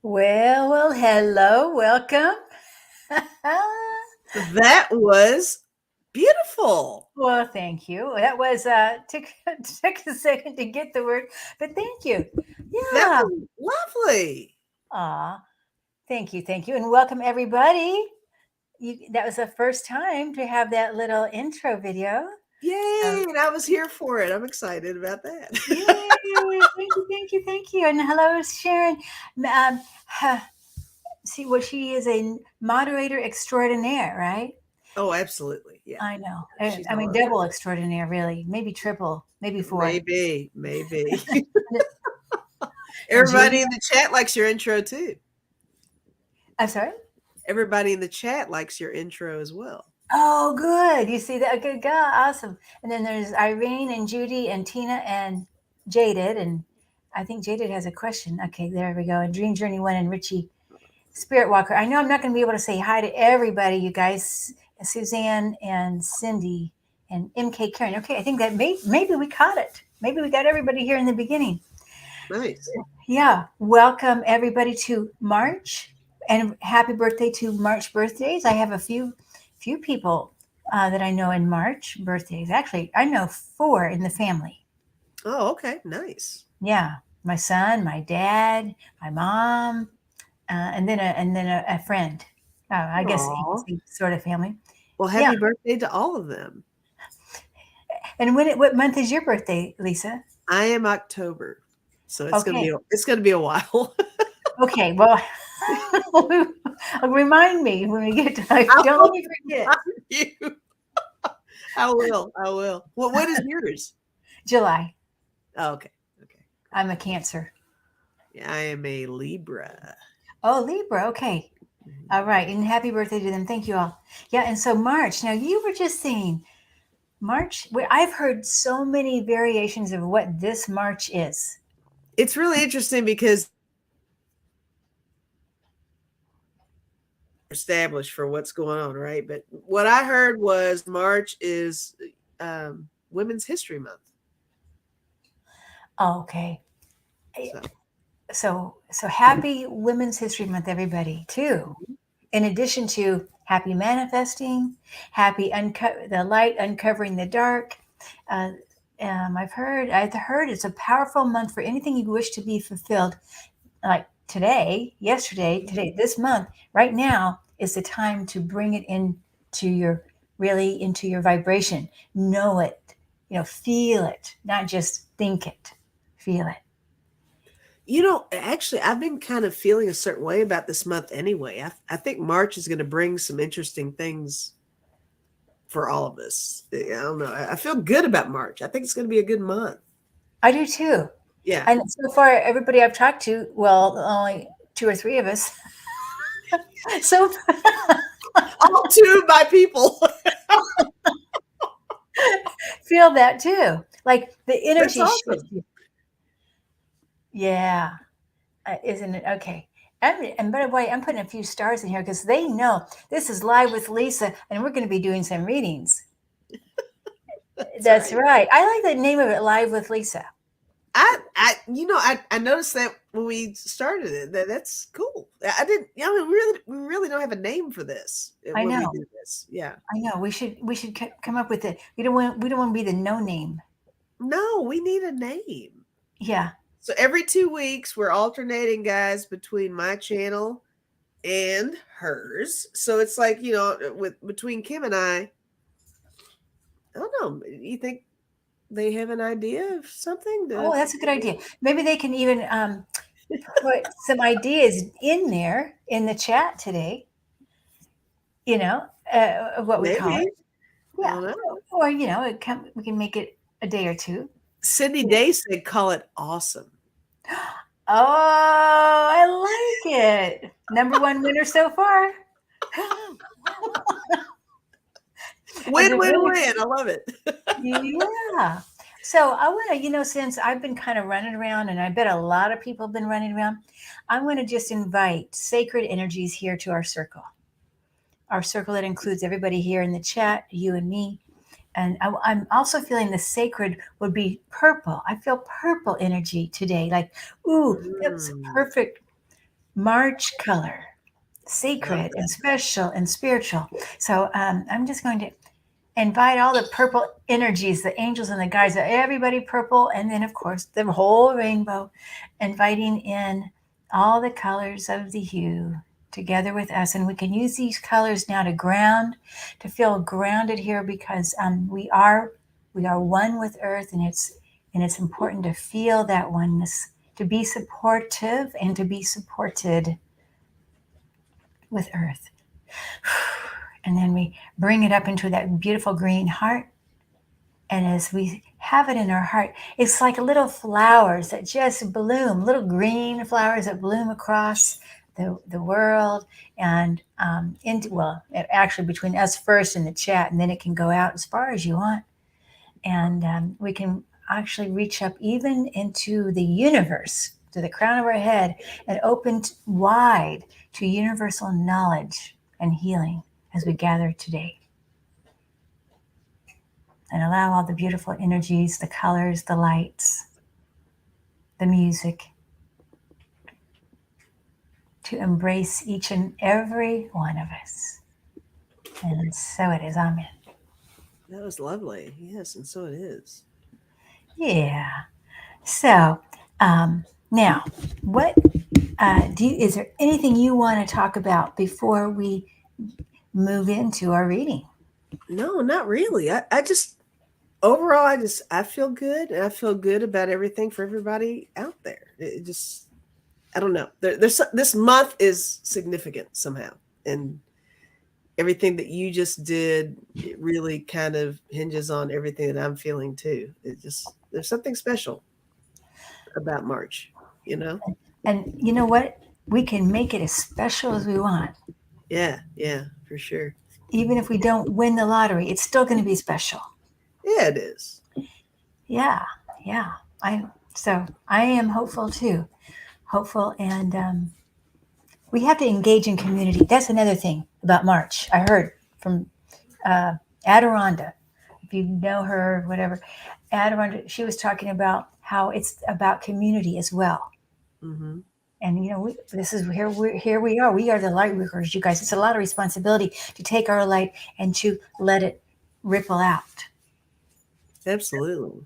Hello, welcome. That was beautiful. Well, thank you. That was took a second to get the word, but thank you. That Yeah. was lovely. Aw, thank you, and welcome everybody. That was the first time to have that little intro video. So, Yay. And I was here for it. I'm excited about yay! that. Thank you, and hello, Sharon. Um, huh, see, well, she is a moderator extraordinaire, right? Oh, absolutely. Yeah. I know. She's I mean, on. double extraordinaire, really. Maybe triple, maybe four. Maybe. And Jaden, Everybody in the chat likes your intro too. I'm sorry. Everybody in the chat likes your intro as well. Oh, good. You see that? Good God. Awesome. And then there's Irene and Judy and Tina and Jaded. And I think Jaded has a question. Okay, there we go. And Dream Journey 1 and Richie Spirit Walker. I know I'm not going to be able to say hi to everybody, you guys. Suzanne and Cindy and MK Karen. Okay, I think that maybe we caught it. Maybe we got everybody here in the beginning. Nice. Yeah, welcome everybody to March, and happy birthday to March birthdays. I have a few people that I know in March birthdays. Actually, I know four in the family. Oh, okay. Nice. Yeah, my son, my dad, my mom, and then a friend. I guess you can Aw. say sort of family. Well, Yeah, happy birthday to all of them. and what month is your birthday, Lisa? I am October. So Okay, it's gonna be a while. okay. Well, remind me when we get to. I Don't let will me forget. remind you. I will. I will. Well, what is yours? July. Oh, okay. Okay. I'm a Cancer. Yeah, I am a Libra. Oh, Libra. Okay. Mhm. All right. And happy birthday to them. Thank you all. Yeah. And so March. Now you were just saying March. I've heard so many variations of what this March is. It's really interesting because established for what's going on, right? But what I heard was March is Women's History Month. Oh, okay. So So happy Women's History Month, everybody, too. mhm. In addition to happy manifesting, happy the light uncovering the dark. Uh, I've heard it's a powerful month for anything you wish to be fulfilled. Like today, this month, right now is the time to bring it into your vibration. Know it, feel it, not just think it, feel it. Actually, I've been kind of feeling a certain way about this month anyway. I think March is going to bring some interesting things for all of us. I don't know. I feel good about March. I think it's going to be a good month. I do too. Yeah. And so far, everybody I've talked to, well, only two or three of us, so All two of my people. feel that too. Like the That's energy awesome. shifts. Yeah, isn't it? Okay. And by the way, I'm putting a few stars in here because they know this is Live with Lisa, and we're going to be doing some readings. That's That's right. right. I like the name of it, Live with Lisa. I noticed that when we started it. That's cool. I didn't. We really don't have a name for this I when we know. do this. Yeah. I know. We should come up with it. We don't want to be the no name. No, we need a name. Yeah. So every 2 weeks, we're alternating, guys, between my channel and hers. So it's like with between Kim and I don't know. You think they have an idea of something Oh, to? that's a good idea. Maybe they can even put some ideas in there in the chat today, you know, of what we call it. Maybe. I Yeah. don't know. Or, we can make it a day or two. Cindy Day said, "Call it awesome." Oh, I like it. Number one winner so far. As Win, a win, really, win. I love it. yeah. So I want to, since I've been kind of running around, and I bet a lot of people have been running around, I want to just invite sacred energies here to our circle. Our circle that includes everybody here in the chat, you and me. And I'm also feeling the sacred would be purple. I feel purple energy today. Like, ooh, that was a Mm. perfect. March color, sacred Okay. and special and spiritual. So I'm just going to invite all the purple energies, the angels and the guides, everybody purple, and then of course the whole rainbow, inviting in all the colors of the hue together with us. And we can use these colors now to ground, to feel grounded here, because we are one with earth, and it's important to feel that oneness, to be supportive and to be supported with earth. And then we bring it up into that beautiful green heart. And as we have it in our heart, it's like little flowers that just bloom, little green flowers that bloom across the world, and actually between us first in the chat, and then it can go out as far as you want. And we can actually reach up even into the universe, to the crown of our head, and open wide to universal knowledge and healing as we gather today. And allow all the beautiful energies, the colors, the lights, the music to embrace each and every one of us. And so it is. Amen. That was lovely. Yes, and so it is. Yeah. So now, what is there anything you want to talk about before we move into our reading? No, not really. I just overall, I feel good, and I feel good about everything for everybody out there. It just, I don't know. This month is significant somehow, and everything that you just did, it really kind of hinges on everything that I'm feeling too. It just, there's something special about March, you know? And you know what? We can make it as special as we want. Yeah, for sure. Even if we don't win the lottery, it's still going to be special. Yeah, it is. Yeah. So I am hopeful too. Hopeful, and we have to engage in community. That's another thing about March. I heard from Adironda, if you know her, whatever. Adironda, she was talking about how it's about community as well. Mm-hmm. And this is here we are. We are the light workers, you guys. It's a lot of responsibility to take our light and to let it ripple out. Absolutely.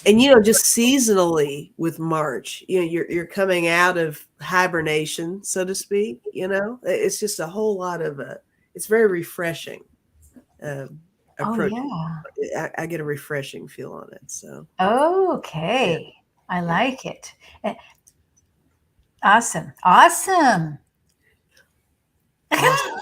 And just seasonally with March, you're coming out of hibernation, so to speak. It's just a whole lot of it's very refreshing Oh approach. yeah. I get a refreshing feel on it. So Okay. yeah. I like it. Awesome. Awesome. Awesome.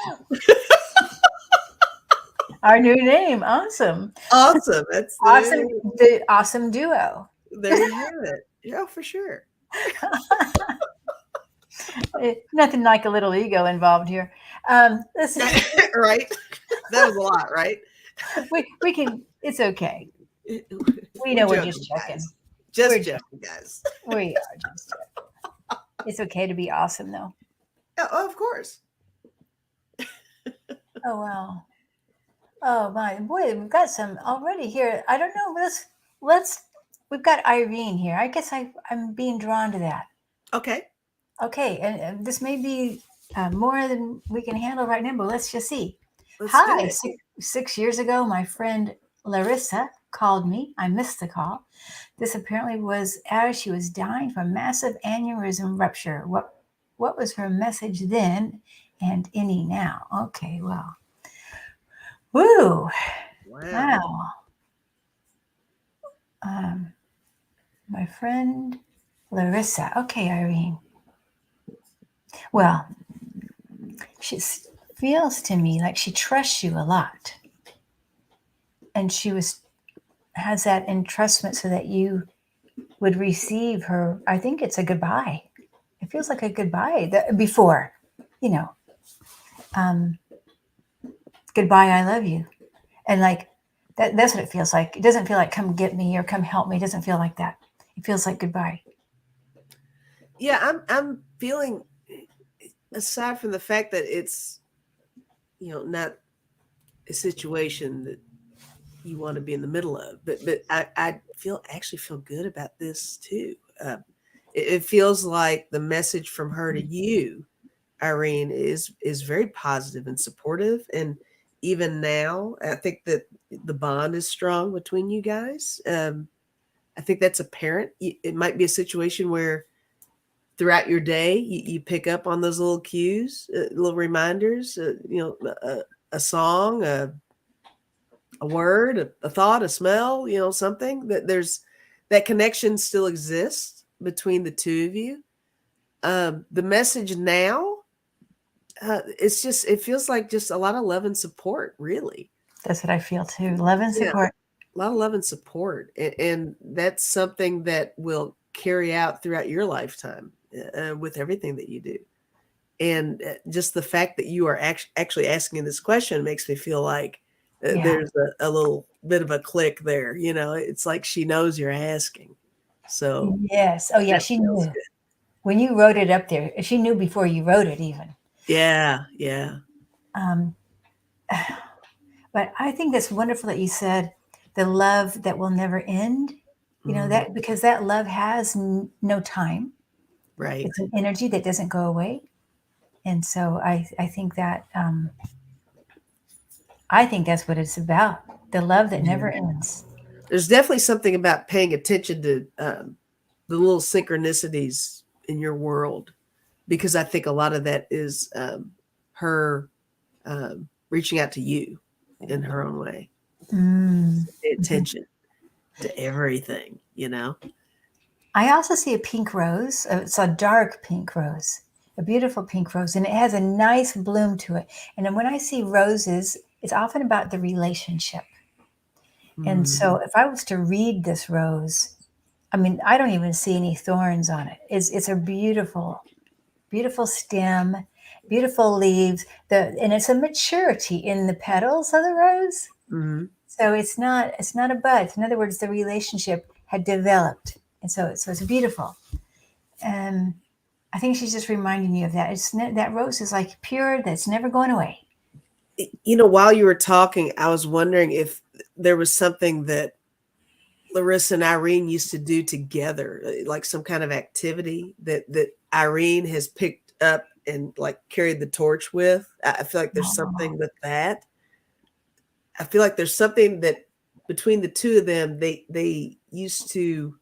Our new name. Awesome. Awesome. That's Awesome. The awesome duo. there you have it. Yeah, for sure. Nothing like a little ego involved here. Listen, Right? That was a lot, right? we can. It's okay. We know we're joking, just joking. guys. Just We're joking, guys. We are just joking. It's okay to be awesome, though. Oh, of course. Oh wow. Oh my boy, we've got some already here. I don't know. Let's. We've got Irene here. I guess I'm being drawn to that. Okay. Okay, and this may be more than we can handle right now, but let's just see. Let's do Hi, it. 6 years ago, my friend Larissa called me. I missed the call. This apparently was as she was dying from massive aneurysm rupture. What was her message then and any now? Okay, well. Woo! Wow. Wow. My friend Larissa. Okay, Irene. Well, she feels to me like she trusts you a lot. And she has that entrustment so that you would receive her. I think it's a goodbye. It feels like a goodbye before, goodbye, I love you. And like that's what it feels like. It doesn't feel like come get me or come help me. It doesn't feel like that. It feels like goodbye. Yeah, I'm feeling, aside from the fact that it's not a situation that you want to be in the middle of, but I actually feel good about this too. it feels like the message from her to you, Irene, is very positive and supportive. And even now, I think that the bond is strong between you guys. I think that's apparent. It might be a situation where throughout your day, you pick up on those little cues, little reminders, a song, a word, a thought, a smell, something that that connection still exists between the two of you. The message now, it feels like just a lot of love and support, really. That's what I feel too. Love and support. A lot of love and support. And that's something that will carry out throughout your lifetime with everything that you do. And just the fact that you are actually asking this question makes me feel like there's a little bit of a click there. It's like she knows you're asking. So yes. Oh yeah, she knew. Good. When you wrote it up there, she knew before you wrote it even. Yeah. But I think that's wonderful that you said the love that will never end. That because that love has no time. Right. It's an energy that doesn't go away. And so I think that I think that's what it's about. The love that never ends. There's definitely something about paying attention to the little synchronicities in your world, because I think a lot of that is her reaching out to you in her own way. Pay attention to everything, I also see a pink rose. It's a dark pink rose, a beautiful pink rose, and it has a nice bloom to it. And then when I see roses, it's often about the relationship. And so if I was to read this rose, I mean, I don't even see any thorns on it. It's a beautiful, beautiful stem, beautiful leaves. And it's a maturity in the petals of the rose. So it's not a bud. In other words, the relationship had developed. And so it's beautiful. And I think she's just reminding you of that. That rose is like pure, that's never going away. While you were talking, I was wondering if there was something that Larissa and Irene used to do together, like some kind of activity that Irene has picked up and like carried the torch with. I feel like there's something with that. I feel like there's something that between the two of them, they used to,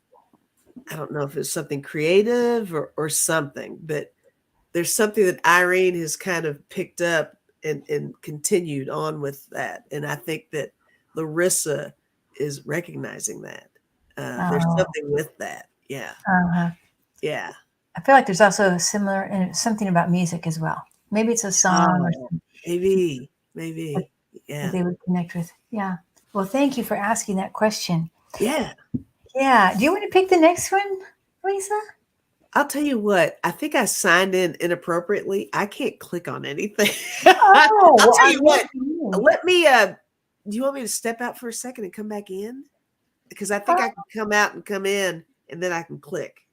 I don't know if it's something creative or something, but there's something that Irene has kind of picked up and continued on with that. And I think that Larissa is recognizing that. There's something with that. Yeah. Yeah. I feel like there's also something about music as well. Maybe it's a song or something. Maybe. Yeah. That they would connect with. Yeah. Well, thank you for asking that question. Yeah. Yeah. Do you want to pick the next one, Lisa? I'll tell you what, I think I signed in inappropriately. I can't click on anything. Oh, I'll tell you what, let me, do you want me to step out for a second and come back in? Because I think I can come out and come in and then I can click.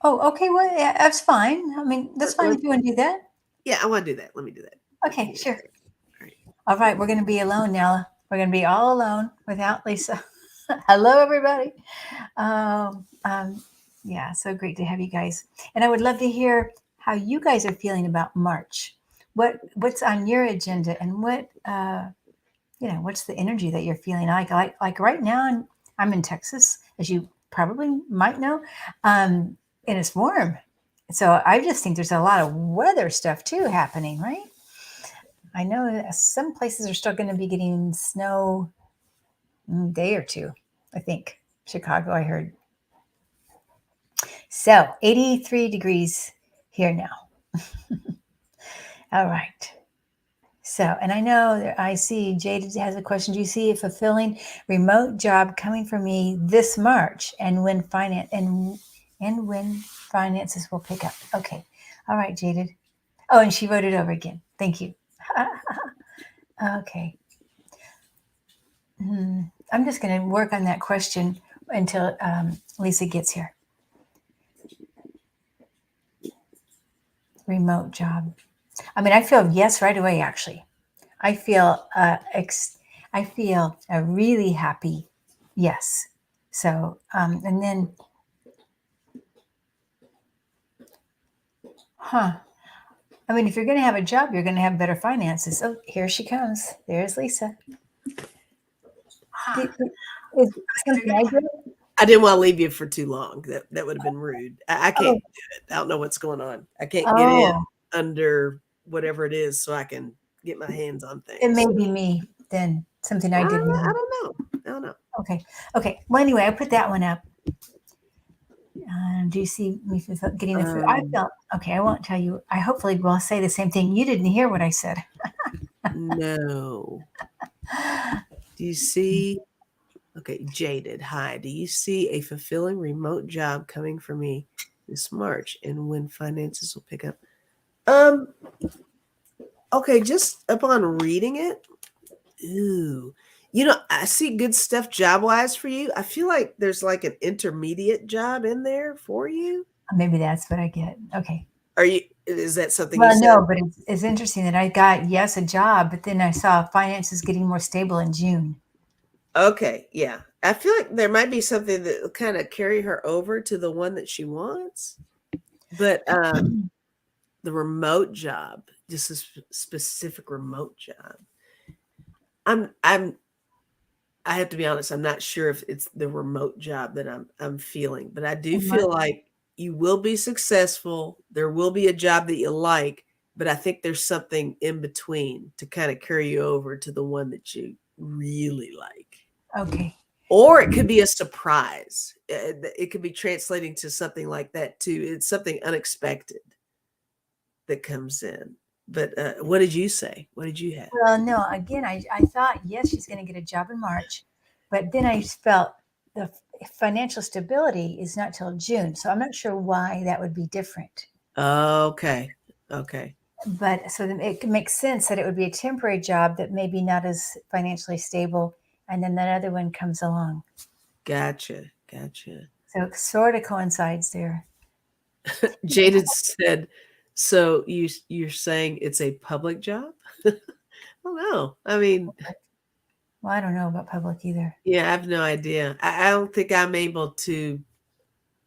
Oh, okay. Well, yeah, that's fine. I mean, that's fine if you want to do that. Yeah, I want to do that. Let me do that. Okay, sure. All right. We're going to be alone now. We're going to be all alone without Lisa. Hello, everybody. Yeah, so great to have you guys. And I would love to hear how you guys are feeling about March. What's on your agenda, and what's the energy that you're feeling like right now? I'm in Texas, as you probably might know, and it's warm. So I just think there's a lot of weather stuff too happening, right? I know that some places are still going to be getting snow in a day or two. I think Chicago, I heard. So 83 degrees here now. All right. So, and I know that I see Jaden has a question. Do you see a fulfilling remote job coming for me this March, and when when finances will pick up? Okay. All right, Jaden. Oh, and she wrote it over again. Thank you. Okay. I'm just going to work on that question until Lisa gets here. Remote job. I mean, I feel yes right away. Actually, I feel a really happy yes. So, and then Huh. I mean, if you're going to have a job, you're going to have better finances. Oh, here she comes. There's Lisa. Is something I did? I didn't want to leave you for too long. That would have been rude. I can't Oh, do it. I don't know what's going on. I can't get in oh, under whatever it is so I can get my hands on it things. may be me then. Something I did wrong. I don't know. I don't know. Okay. Okay. Well, anyway, I put that one up. Do you see me getting the food? I felt okay. I won't tell you. I hopefully will say the same thing. You didn't hear what I said. No. Do you see? Okay, Jaded. Hi. Do you see a fulfilling remote job coming for me this March and when finances will pick up? Okay, just upon reading it, ooh. I see good stuff job-wise for you. I feel like there's like an intermediate job in there for you. Maybe that's what I get. Okay. Is that something you Well, said? no, but it's interesting that I got, yes, a job, but then I saw finances getting more stable in June. Okay, yeah. I feel like there might be something that will kind of carry her over to the one that she wants. But the remote job, just a specific remote job. I have to be honest, I'm not sure if it's the remote job that I'm feeling, but I do feel like you will be successful. There will be a job that you like, but I think there's something in between to kind of carry you over to the one that you really like. Okay. Or it could be a surprise. It could be translating to something like that too. It's something unexpected that comes in. But what did you say? What did you have? Well, no, again, I thought, yes, she's going to get a job in March, but then I felt the financial stability is not till June. So I'm not sure why that would be different. Okay. Okay. But so it makes sense that it would be a temporary job that maybe not as financially stable. And then that other one comes along. Gotcha. Gotcha. So it sort of coincides there. Jaden said, so you're saying it's a public job? I don't know. I mean, Well, I don't know about public either. yeah, I have no idea. I don't think I'm able to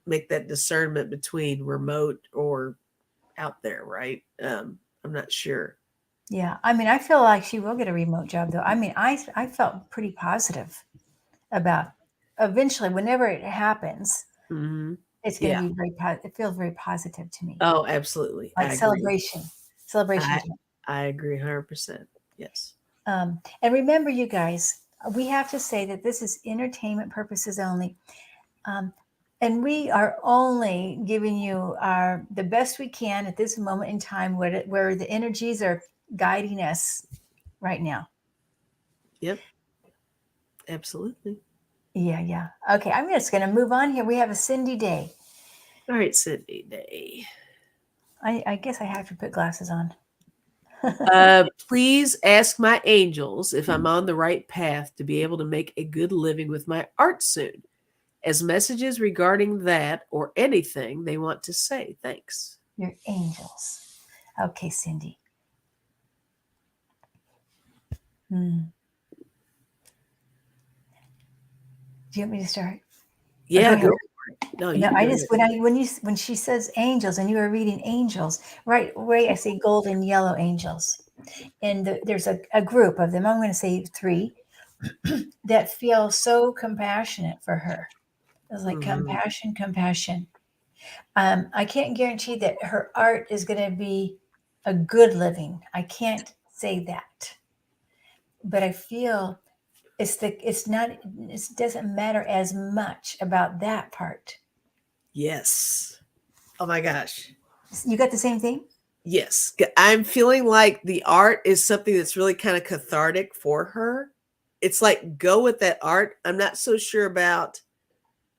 make that discernment between remote or out there, right? I'm not sure. Yeah. I mean, I feel like she will get a remote job, though. I mean, I felt pretty positive about eventually, whenever it happens, Mm-hmm. it's going to be very positive. It feels very positive to me. Oh, absolutely. Like I agree. celebration. I agree 100%. Yes. And remember, you guys, we have to say that this is entertainment purposes only. And we are only giving you the best we can at this moment in time where the energies are guiding us right now. Yep. Absolutely. Yeah. Okay, I'm just going to move on here. We have a Cindy Day. All right, Cindy Day. I guess I have to put glasses on. Please ask my angels if I'm on the right path to be able to make a good living with my art soon. As messages regarding that or anything they want to say. Thanks. Your angels. Okay, Cindy. Do you want me to start? Yeah, go. No, I just when she says angels and you were reading angels, right away I see golden yellow angels, and there's a group of them. I'm going to say 3 that feel so compassionate for her. It's like compassion. I can't guarantee that her art is going to be a good living. I can't say that, but I feel it doesn't matter as much about that part. Yes. Oh my gosh. You got the same thing? Yes. I'm feeling like the art is something that's really kind of cathartic for her. It's like, go with that art. I'm not so sure about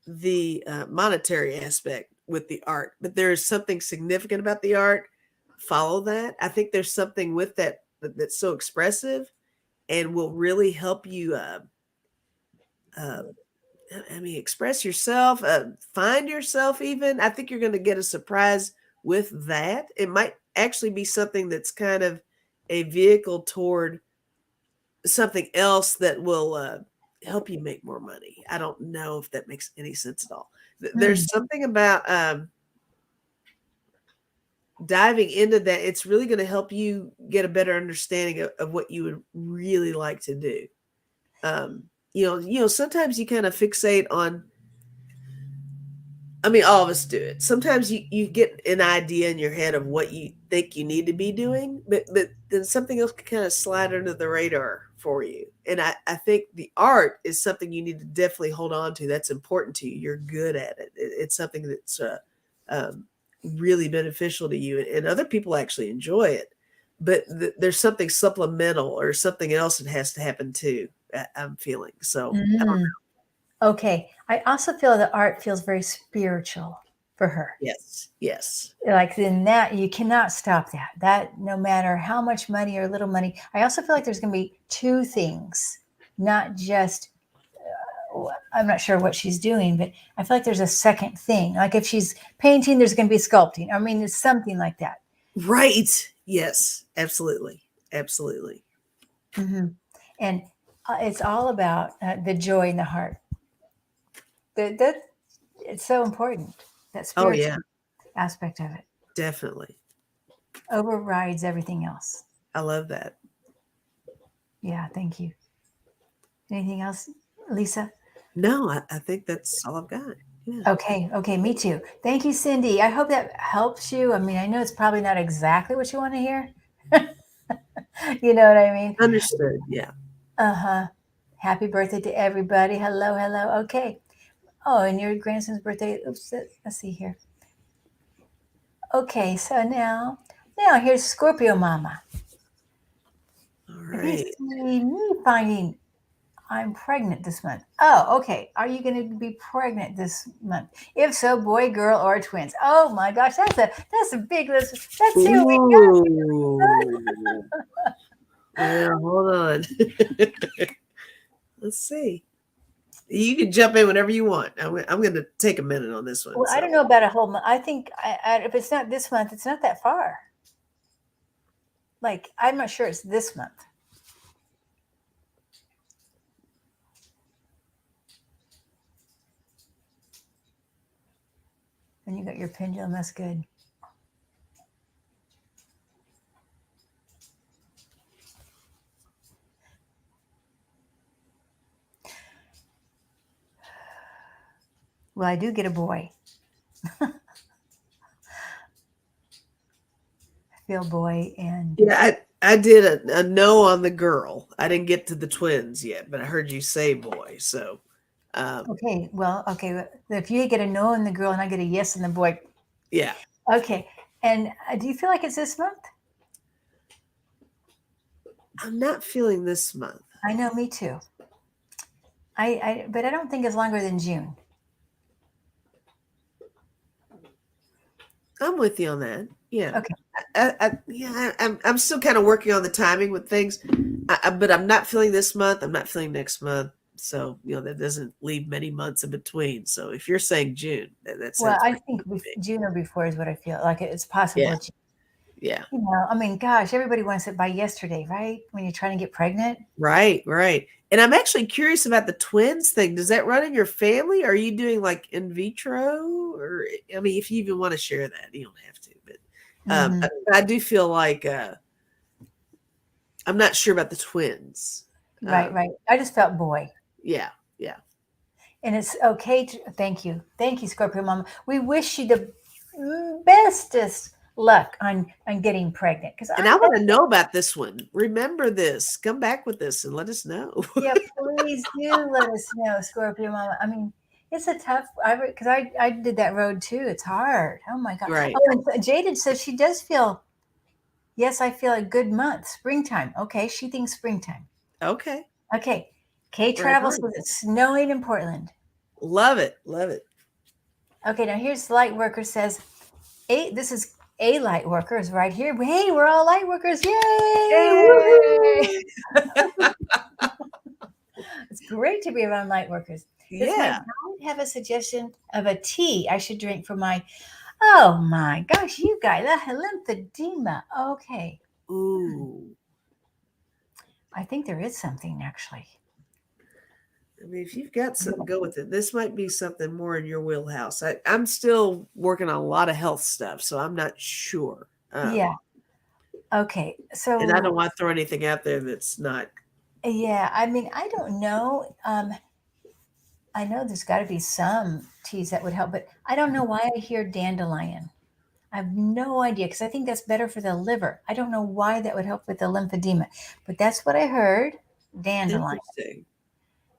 the monetary aspect with the art, but there is something significant about the art. Follow that. I think there's something with that that's so expressive and will really help you express yourself, find yourself even. I think you're going to get a surprise with that. It might actually be something that's kind of a vehicle toward something else that will help you make more money. I don't know if that makes any sense at all. There's something about diving into that, it's really going to help you get a better understanding of what you would really like to do. Sometimes you kind of fixate on, I mean, all of us do it. Sometimes you get an idea in your head of what you think you need to be doing, but then something else can kind of slide under the radar for you. And I think the art is something you need to definitely hold on to. That's important to you. You're good at it. It's something that's really beneficial to you, and other people actually enjoy it. But there's something supplemental or something else that has to happen too. I'm feeling so. I don't know. Okay. I also feel that art feels very spiritual for her. Yes. Like in that, you cannot stop that. That no matter how much money or little money. I also feel like there's going to be two things, not just, I'm not sure what she's doing, but I feel like there's a second thing. Like if she's painting, there's going to be sculpting. I mean, it's something like that. Right. Yes, absolutely. Mm-hmm. And it's all about the joy in the heart. That it's so important. That spiritual aspect of it Definitely overrides everything else. I love that. Yeah, thank you. Anything else, Lisa? No, I think that's all I've got. Yeah. Okay, me too. Thank you, Cindy. I hope that helps you. I mean, I know it's probably not exactly what you want to hear. You know what I mean? Understood. Yeah. Uh-huh. Happy birthday to everybody. Hello. Okay. Oh, and your grandson's birthday. Oops, let's see here. Okay, so now here's Scorpio Mama. All If you right. see me finding I'm pregnant this month. Oh, okay. Are you going to be pregnant this month? If so, boy, girl, or twins. Oh my gosh, that's a big list. Let's see what we got. Ooh. Well, hold on. Let's see. You can jump in whenever you want. I'm going to take a minute on this one. Well, I don't know about a whole month. I think if it's not this month, it's not that far. Like, I'm not sure it's this month. And you got your pendulum. That's good. Well, I do get a boy. I feel boy and Yeah, I did a no on the girl. I didn't get to the twins yet, but I heard you say boy. So, okay. Well, okay. If you get a no in the girl and I get a yes in the boy. yeah. Okay. And do you feel like it's this month? I'm not feeling this month. I know, me too. But I don't think it's longer than June. I'm with you on that. Yeah. Okay. I'm still kind of working on the timing with things, but I'm not feeling this month. I'm not feeling next month. So, that doesn't leave many months in between. So if you're saying June, that Well, sounds I pretty think good to me. June or before is what I feel like. It's possible. Yeah. Yeah. You know, I mean, gosh, everybody wants it by yesterday, right? When you're trying to get pregnant. Right. And I'm actually curious about the twins thing. Does that run in your family? Are you doing like in vitro? Or, I mean, if you even want to share that, you don't have to. But I do feel like I'm not sure about the twins. Right. I just felt boy. Yeah. And it's okay to thank you, Scorpio Mama. We wish you the bestest luck on getting pregnant. And I want to know about this one. Remember this. Come back with this and let us know. Yeah, please do let us know, Scorpio Mama. I mean, it's a tough. Because I did that road too. It's hard. Oh my god. Right. Oh, and Jaden says she does feel. Yes, I feel a good month, springtime. Okay, she thinks springtime. Okay. Kay Travel says it's snowing in Portland. Love it. Okay, now here's Light Worker says, this is a light worker is right here. Hey, we're all light workers. Yay! It's great to be around light workers. Yeah. Does my guide have a suggestion of a tea I should drink for my, oh my gosh, you guys, lymphedema. Okay. Ooh. I think there is something actually. I mean, if you've got something, go with it. This might be something more in your wheelhouse. I'm still working on a lot of health stuff, so I'm not sure. Yeah. Okay. So And I don't want to throw anything out there that's not. yeah, I mean, I don't know. I know there's got to be some teas that would help, but I don't know why I hear dandelion. I have no idea because I think that's better for the liver. I don't know why that would help with the lymphedema, but that's what I heard. Dandelion, Interesting.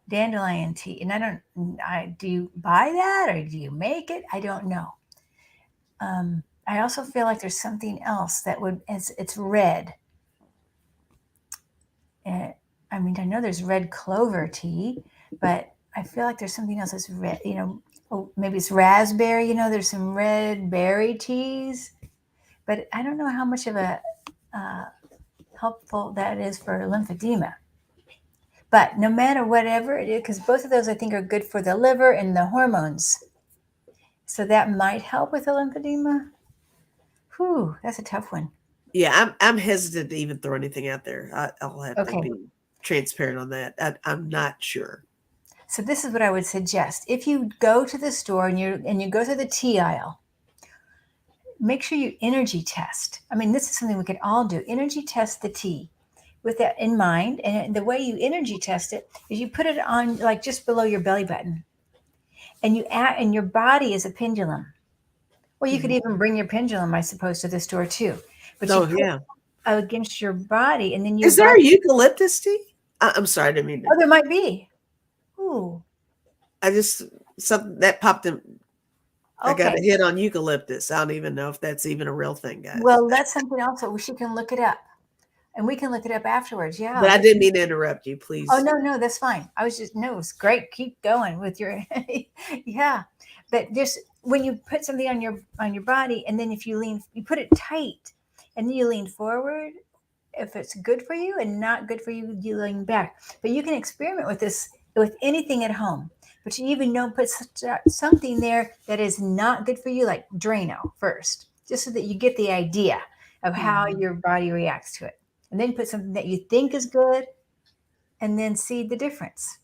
dandelion tea, and do you buy that or do you make it? I don't know. I also feel like there's something else that would. It's red. And I mean, I know there's red clover tea, but I feel like there's something else that's red. Oh, maybe it's raspberry. There's some red berry teas, but I don't know how much of a uh, helpful that is for lymphedema. But no matter whatever it is, because both of those I think are good for the liver and the hormones. So that might help with the lymphedema. Whew, that's a tough one. Yeah, I'm hesitant to even throw anything out there. I'll have to Okay. be transparent on that. I'm not sure. So this is what I would suggest. If you go to the store and you go through the tea aisle, make sure you energy test. I mean, this is something we can all do. Energy test the tea with that in mind. And the way you energy test it is you put it on like just below your belly button. And your body is a pendulum. Well, you could even bring your pendulum, I suppose, to the store too. But you Oh put yeah. it against your body, and then your Is there body. a eucalyptus tea? I'm sorry, I didn't mean to. Oh, there might be. Ooh. I just something that popped in. I got Okay. a hit on eucalyptus. I don't even know if that's even a real thing, guys. Well, that's something else that she can look it up, and we can look it up afterwards. But Yeah. I didn't mean to interrupt you. Oh Please. no, that's fine. I was just no, it's great. Keep going with your yeah. But just when you put something on your body, and then if you put it tight, and then you lean forward. If it's good for you and not good for you, you lean back. But you can experiment with this with anything at home. But you even know put something there that is not good for you, like Drano first, just so that you get the idea of how Mhm. your body reacts to it. And then put something that you think is good and then see the difference.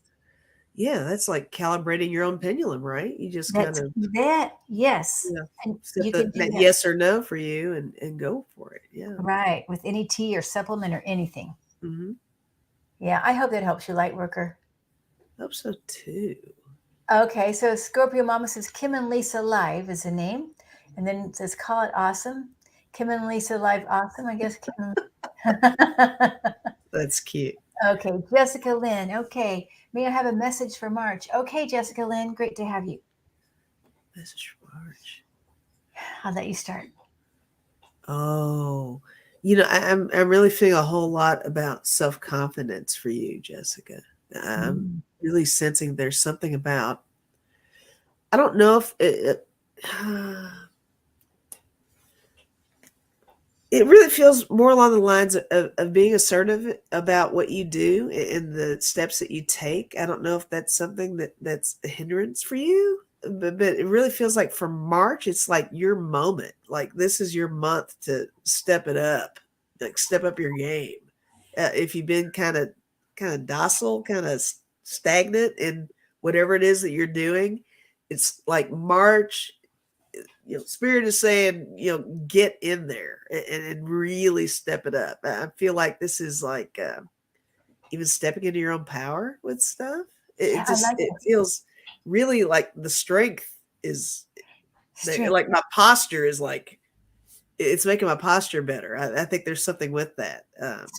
Yeah, that's like calibrating your own pendulum, right? You just kind That's of that, yes. yeah, And set you can do that that yes or no for you and go for it. Yeah. right with any tea or supplement or anything. Hmm. Yeah, I hope that helps you, light worker. Hope so too. Okay, so Scorpio Mama says Kim and Lisa Live is the name. And then it says call it awesome. Kim and Lisa Live awesome. I guess Kim. That's cute. Okay, Jessica Lynn. Okay, may I have a message for March? Okay, Jessica Lynn, great to have you. Message for March. I'll let you start. Oh, I'm really feeling a whole lot about self confidence for you, Jessica. I'm really sensing there's something about. I don't know if it really feels more along the lines of being assertive about what you do and the steps that you take. I don't know if that's something that's a hindrance for you, but it really feels like for March, it's like your moment. Like this is your month to step it up, like step up your game. If you've been kind of docile, kind of stagnant in whatever it is that you're doing, it's like March, spirit is saying, get in there and really step it up. I feel like this is like even stepping into your own power with stuff. Yeah, I like It it. feels really like the strength is there. Strength, Like my posture is like it's making my posture better. I think there's something with that.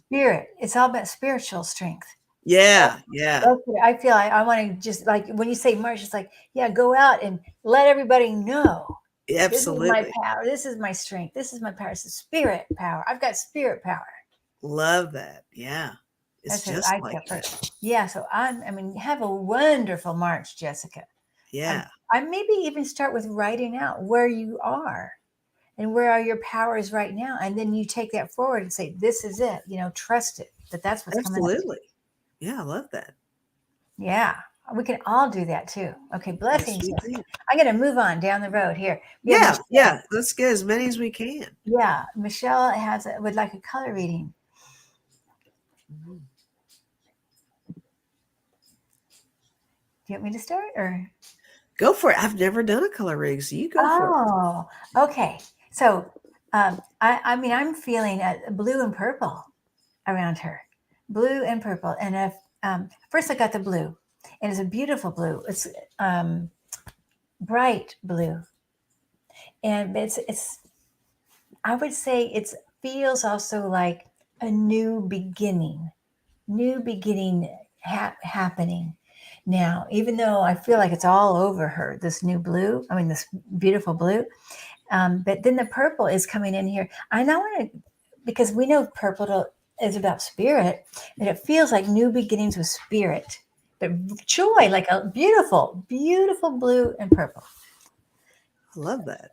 spirit. It's all about spiritual strength. Yeah, yeah, That's what I feel. I want to just like when you say March, it's like, yeah, go out and let everybody know. This is my absolutely. power. This is my strength. This is my power. It's spirit power. I've got spirit power. Love that. Yeah, it's That's what just I feel like that. first. Yeah. So I mean, have a wonderful March, Jessica. Yeah, I maybe even start with writing out where you are and where are your powers right now. And then you take that forward and say, this is it, trust it, that that's what's coming up. absolutely. Yeah, I love that. Yeah. We can all do that too. Okay. Yes, Blessings, we Jessica. do. I'm going to move on down the road here. We have Yeah, Michelle. yeah. Let's get as many as we can. Yeah. Michelle would like a color reading. Mhm. Do you want me to start or? Go for it. I've never done a color rig, so you go for it. Oh, okay. So I mean, I'm feeling blue and purple around her, blue and purple. And if first I got the blue, and it's a beautiful blue. It's bright blue, and it's. I would say it feels also like a new beginning, happening now. Even though I feel like it's all over her, this new blue. I mean, this beautiful blue. But then the purple is coming in here. I now want to, because we know purple is about spirit, and it feels like new beginnings with spirit, but joy, like a beautiful, beautiful blue and purple. I love that.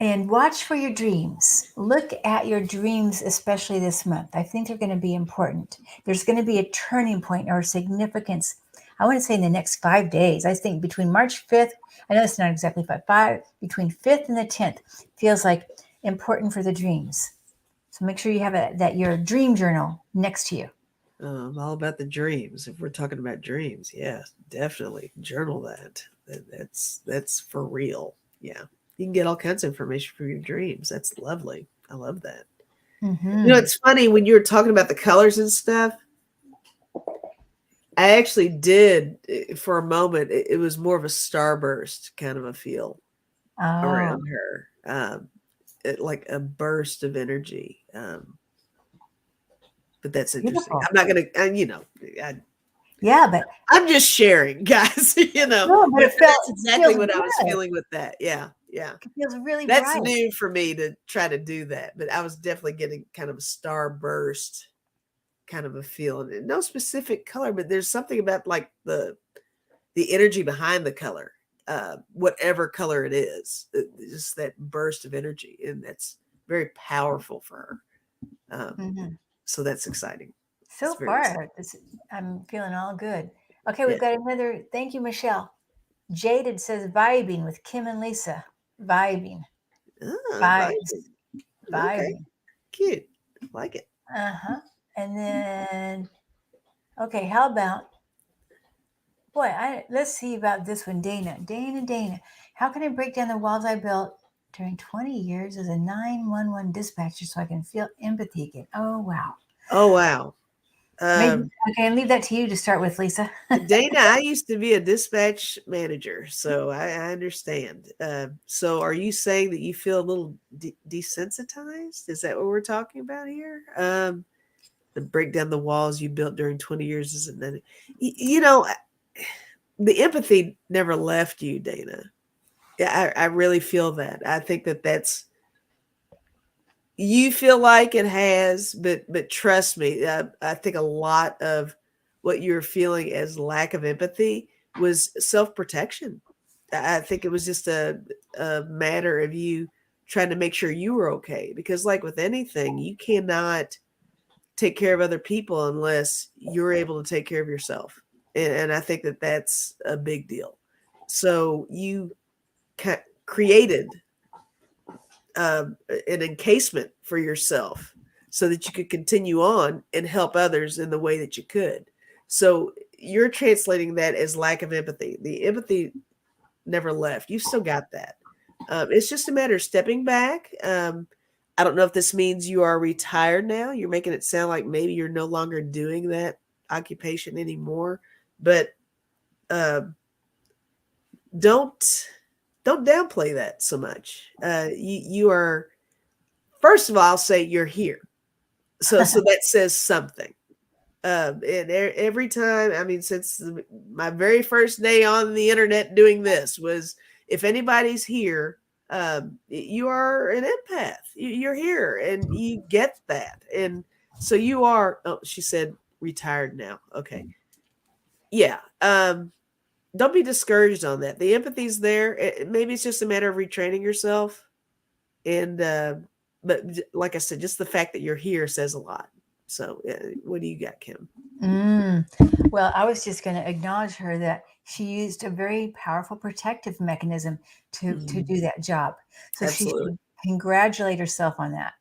And watch for your dreams. Look at your dreams, especially this month. I think they're going to be important. There's going to be a turning point or significance. I want to say in the next 5 days. I think between March 5th, I know it's not exactly 5, between 5th and the 10th feels like important for the dreams. So make sure you have that your dream journal next to you. I'm all about the dreams. If we're talking about dreams, yeah, definitely journal that. That's for real. Yeah. You can get all kinds of information from your dreams. That's lovely. I love that. Mm-hmm. You know, it's funny when you were talking about the colors and stuff. I actually did for a moment. It was more of a starburst kind of a feel around her, like a burst of energy. But that's interesting. Beautiful. I'm not gonna, Yeah, but I'm just sharing, guys. no, but that's exactly what good. I was feeling with that. Yeah. It feels really That's bright. new for me to try to do that, but I was definitely getting kind of a starburst kind of a feeling. No specific color, but there's something about like the energy behind the color, whatever color it is, just that burst of energy, and that's very powerful for her. So that's exciting. So far, I'm feeling all good. Okay, we've got another. Thank you, Michelle. Jaden says vibing with Kim and Lisa. Vibing. Vibes. Vibing. Okay. Cute. Like it. And then, okay, how about, let's see about this one. Dana. How can I break down the walls I built during 20 years as a 911 dispatcher so I can feel empathy again? Oh, wow. Okay, I'll leave that to you to start with, Lisa. Dana, I used to be a dispatch manager, so I understand. So are you saying that you feel a little desensitized? Is that what we're talking about here? The break down the walls you built during 20 years isn't that, the empathy never left you, Dana. Yeah, I really feel that. I think that's, you feel like it has, but trust me, I think a lot of what you're feeling as lack of empathy was self-protection. I think it was just a matter of you trying to make sure you were okay, because like with anything, you cannot take care of other people unless you're able to take care of yourself. And I think that's a big deal. So you created an encasement for yourself so that you could continue on and help others in the way that you could. So you're translating that as lack of empathy. The empathy never left. You still got that. It's just a matter of stepping back. I don't know if this means you are retired now. You're making it sound like maybe you're no longer doing that occupation anymore, but don't downplay that so much. You are, first of all, I'll say you're here. So that says something. And every time, I mean, since my very first day on the internet doing this was, if anybody's here, you are an empath. You're here and you get that. And so you are, she said, retired now. Okay. Yeah. Don't be discouraged on that. The empathy's there. Maybe it's just a matter of retraining yourself. And, but like I said, just the fact that you're here says a lot. So what do you got, Kim? Well, I was just going to acknowledge her that she used a very powerful protective mechanism to do that job. So Absolutely. She should congratulate herself on that.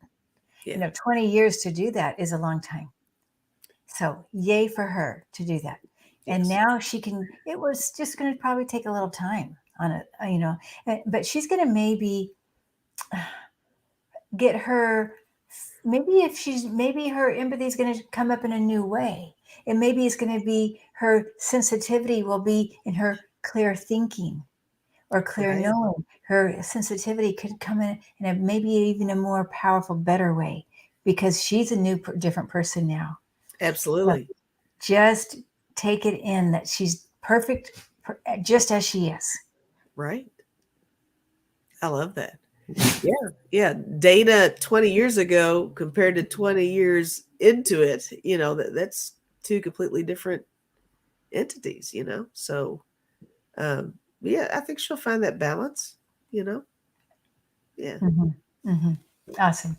Yeah. 20 years to do that is a long time. So yay for her to do that. Yes. And now she can, it was just going to probably take a little time on it, but she's going to maybe, get her, maybe maybe her empathy is going to come up in a new way. And maybe it's going to be her sensitivity will be in her clear thinking or clear Right. knowing. Her sensitivity could come in a maybe even a more powerful, better way because she's a new, different person now. So Absolutely. just take it in that she's perfect just as she is. Right. I love that. Yeah. Yeah. Dana 20 years ago compared to 20 years into it, that's two completely different entities, So, um, yeah, I think she'll find that balance, Yeah. Awesome.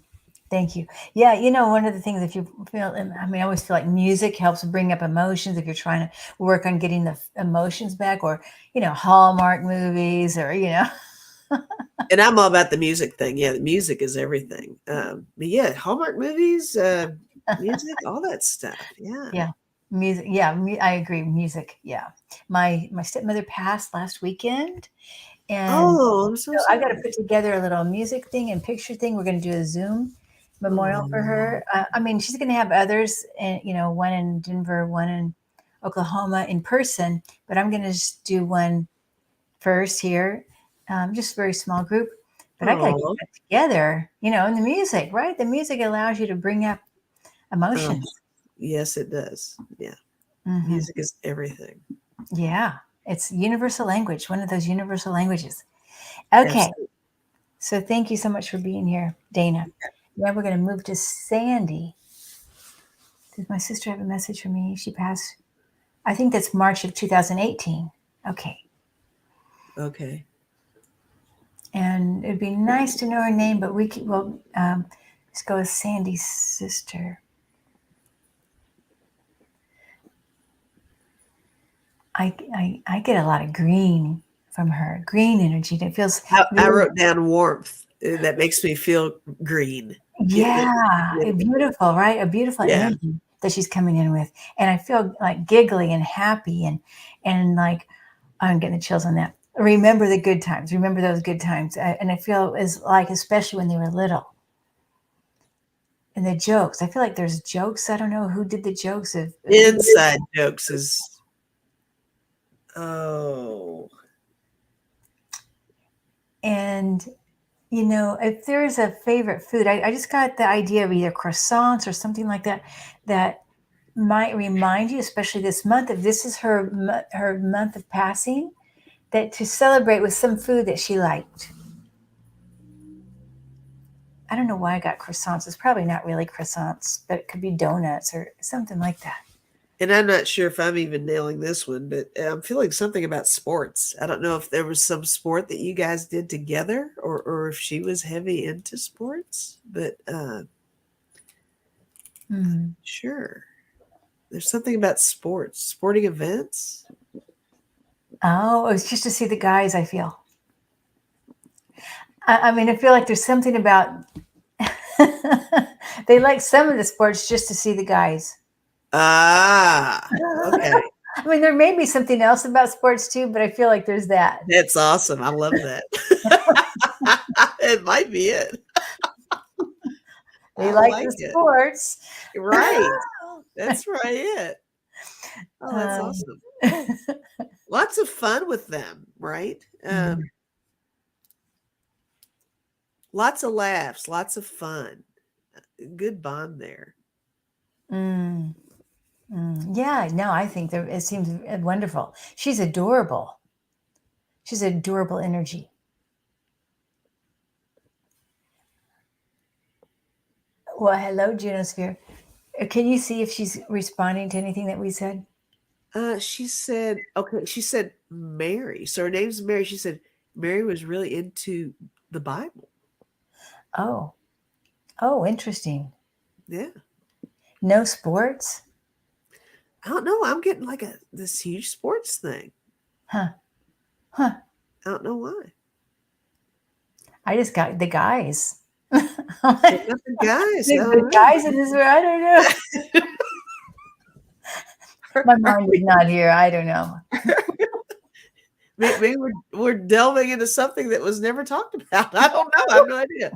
Thank you. Yeah, one of the things, if you feel, I mean, I always feel like music helps bring up emotions if you're trying to work on getting the emotions back, or, Hallmark movies, or, And I'm all about the music thing. Yeah, the music is everything. But yeah, Hallmark movies, music, all that stuff. Yeah. yeah, music. Yeah, I agree. Music. Yeah. My stepmother passed last weekend, and Oh, I'm so so I got to sorry. put together a little music thing and picture thing. We're going to do a Zoom memorial for Oh, her. I mean, she's going to have others, and one in Denver, one in Oklahoma in person, but I'm going to just do one first here, just a very small group. But I got to get oh, that together, and the music, right? The music allows you to bring up oh, emotions. yes, it does. Yeah, Hmm. music is everything. Yeah, it's universal language, one of those universal languages. Okay, Absolutely. so thank you so much for being here, Dana. Now we're going to move to Sandy. Does my sister have a message for me? She passed, I think that's March of 2018. Okay. Okay. And it'd be nice to know her name, but let's go with Sandy's sister. I get a lot of green from her, green energy. It feels I really, wrote down warmth. That makes me feel green. yeah, Beautiful. beautiful, right? A beautiful Yeah. energy that she's coming in with. And I feel like giggly and happy and like, I'm getting the chills on that. Remember the good times. Remember those good times. And I feel as like, especially when they were little. And the jokes. I feel like there's jokes. I don't know who did the jokes of Inside jokes is, oh, and if there's a favorite food, I just got the idea of either croissants or something like that that might remind you, especially this month, if this is her month of passing, that to celebrate with some food that she liked. I don't know why I got croissants. It's probably not really croissants, but it could be donuts or something like that. and I'm not sure if I'm even nailing this one, but I'm feeling something about sports. I don't know if there was some sport that you guys did together or if she was heavy into sports, but Mm. sure. There's something about sports, sporting events. Oh, it's just to see the guys, I feel. I mean, I feel like there's something about they like some of the sports just to see the guys. Ah, okay. I mean, there may be something else about sports too, but I feel like there's that. That's awesome. I love that. It might be it. They I like like the it. sports. Right. That's right it. Oh, that's Um, awesome. Lots of fun with them, right? mm, Lots of laughs, lots of fun. Good bond there. mm, yeah, no, I think it seems wonderful. She's adorable. She's adorable energy. Well, hello, Junosphere. Can you see if she's responding to anything that we said? She said, okay, she said Mary. So her name's Mary. She said Mary was really into the Bible. Oh, oh, interesting. Yeah. No sports? I don't know. I'm getting like this huge sports thing. Huh. Huh. I don't know why. I just got the guys. What about the guys? I The don't guys in this room, I don't know. know. My mind is not here. I don't know. Maybe we're delving into something that was never talked about. I don't know. I have no idea.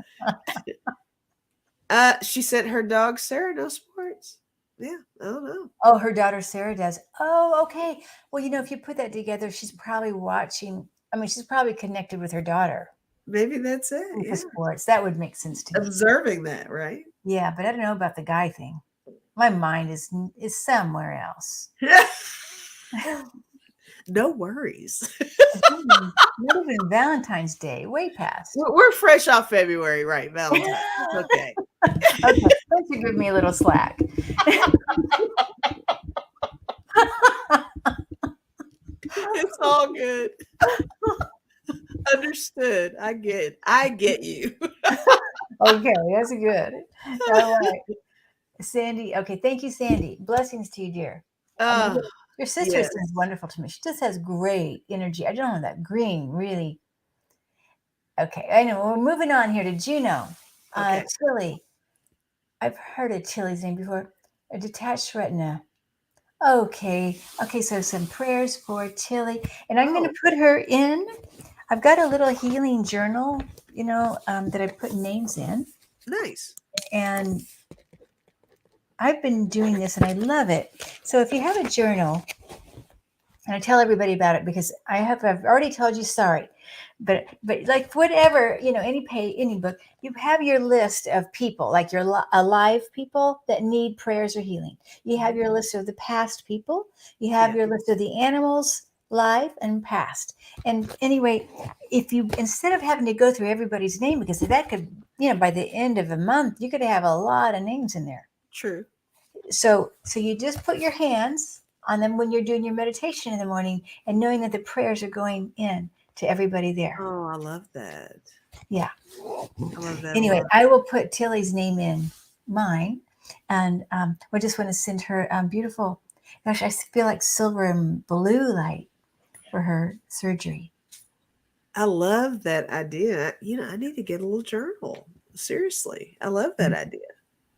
She said her dog Sarah knows sports. Yeah, I don't know. Oh, her daughter Sarah does. Oh, okay. Well, if you put that together, she's probably watching. I mean, she's probably connected with her daughter Maybe that's it. with the Yeah. sports. That would make sense to me. Observing that, right? Yeah, but I don't know about the guy thing. My mind is somewhere else. No worries. Not even Valentine's Day, way past. We're fresh off February, right? Valentine's. Okay. Okay, don't you give me a little slack. It's all good. Understood. I get you. Okay, that's good. All right. Sandy, okay, thank you, Sandy. Blessings to you, dear. Your sister yes. seems wonderful to me. She just has great energy. I don't know, that green really. Okay, I know. We're moving on here to Juno. Okay. Tilly. I've heard of Tilly's name before. A detached retina. Okay, so some prayers for Tilly. And I'm going to put her in. I've got a little healing journal, that I put names in. Nice. And I've been doing this and I love it. So if you have a journal, and I tell everybody about it because I've already told you, sorry, but like whatever, any book, you have your list of people, like your alive people that need prayers or healing. You have your list of the past people. You have your list of the animals, live and past. And anyway, if you, instead of having to go through everybody's name, because that could, by the end of a month, you could have a lot of names in there. True. So you just put your hands on them when you're doing your meditation in the morning and knowing that the prayers are going in to everybody there. Oh, I love that. Yeah. I love that. Anyway, I will put Tilly's name in mine, and we just want to send her beautiful, gosh, I feel like silver and blue light for her surgery. I love that idea. I need to get a little journal. Seriously. I love that idea.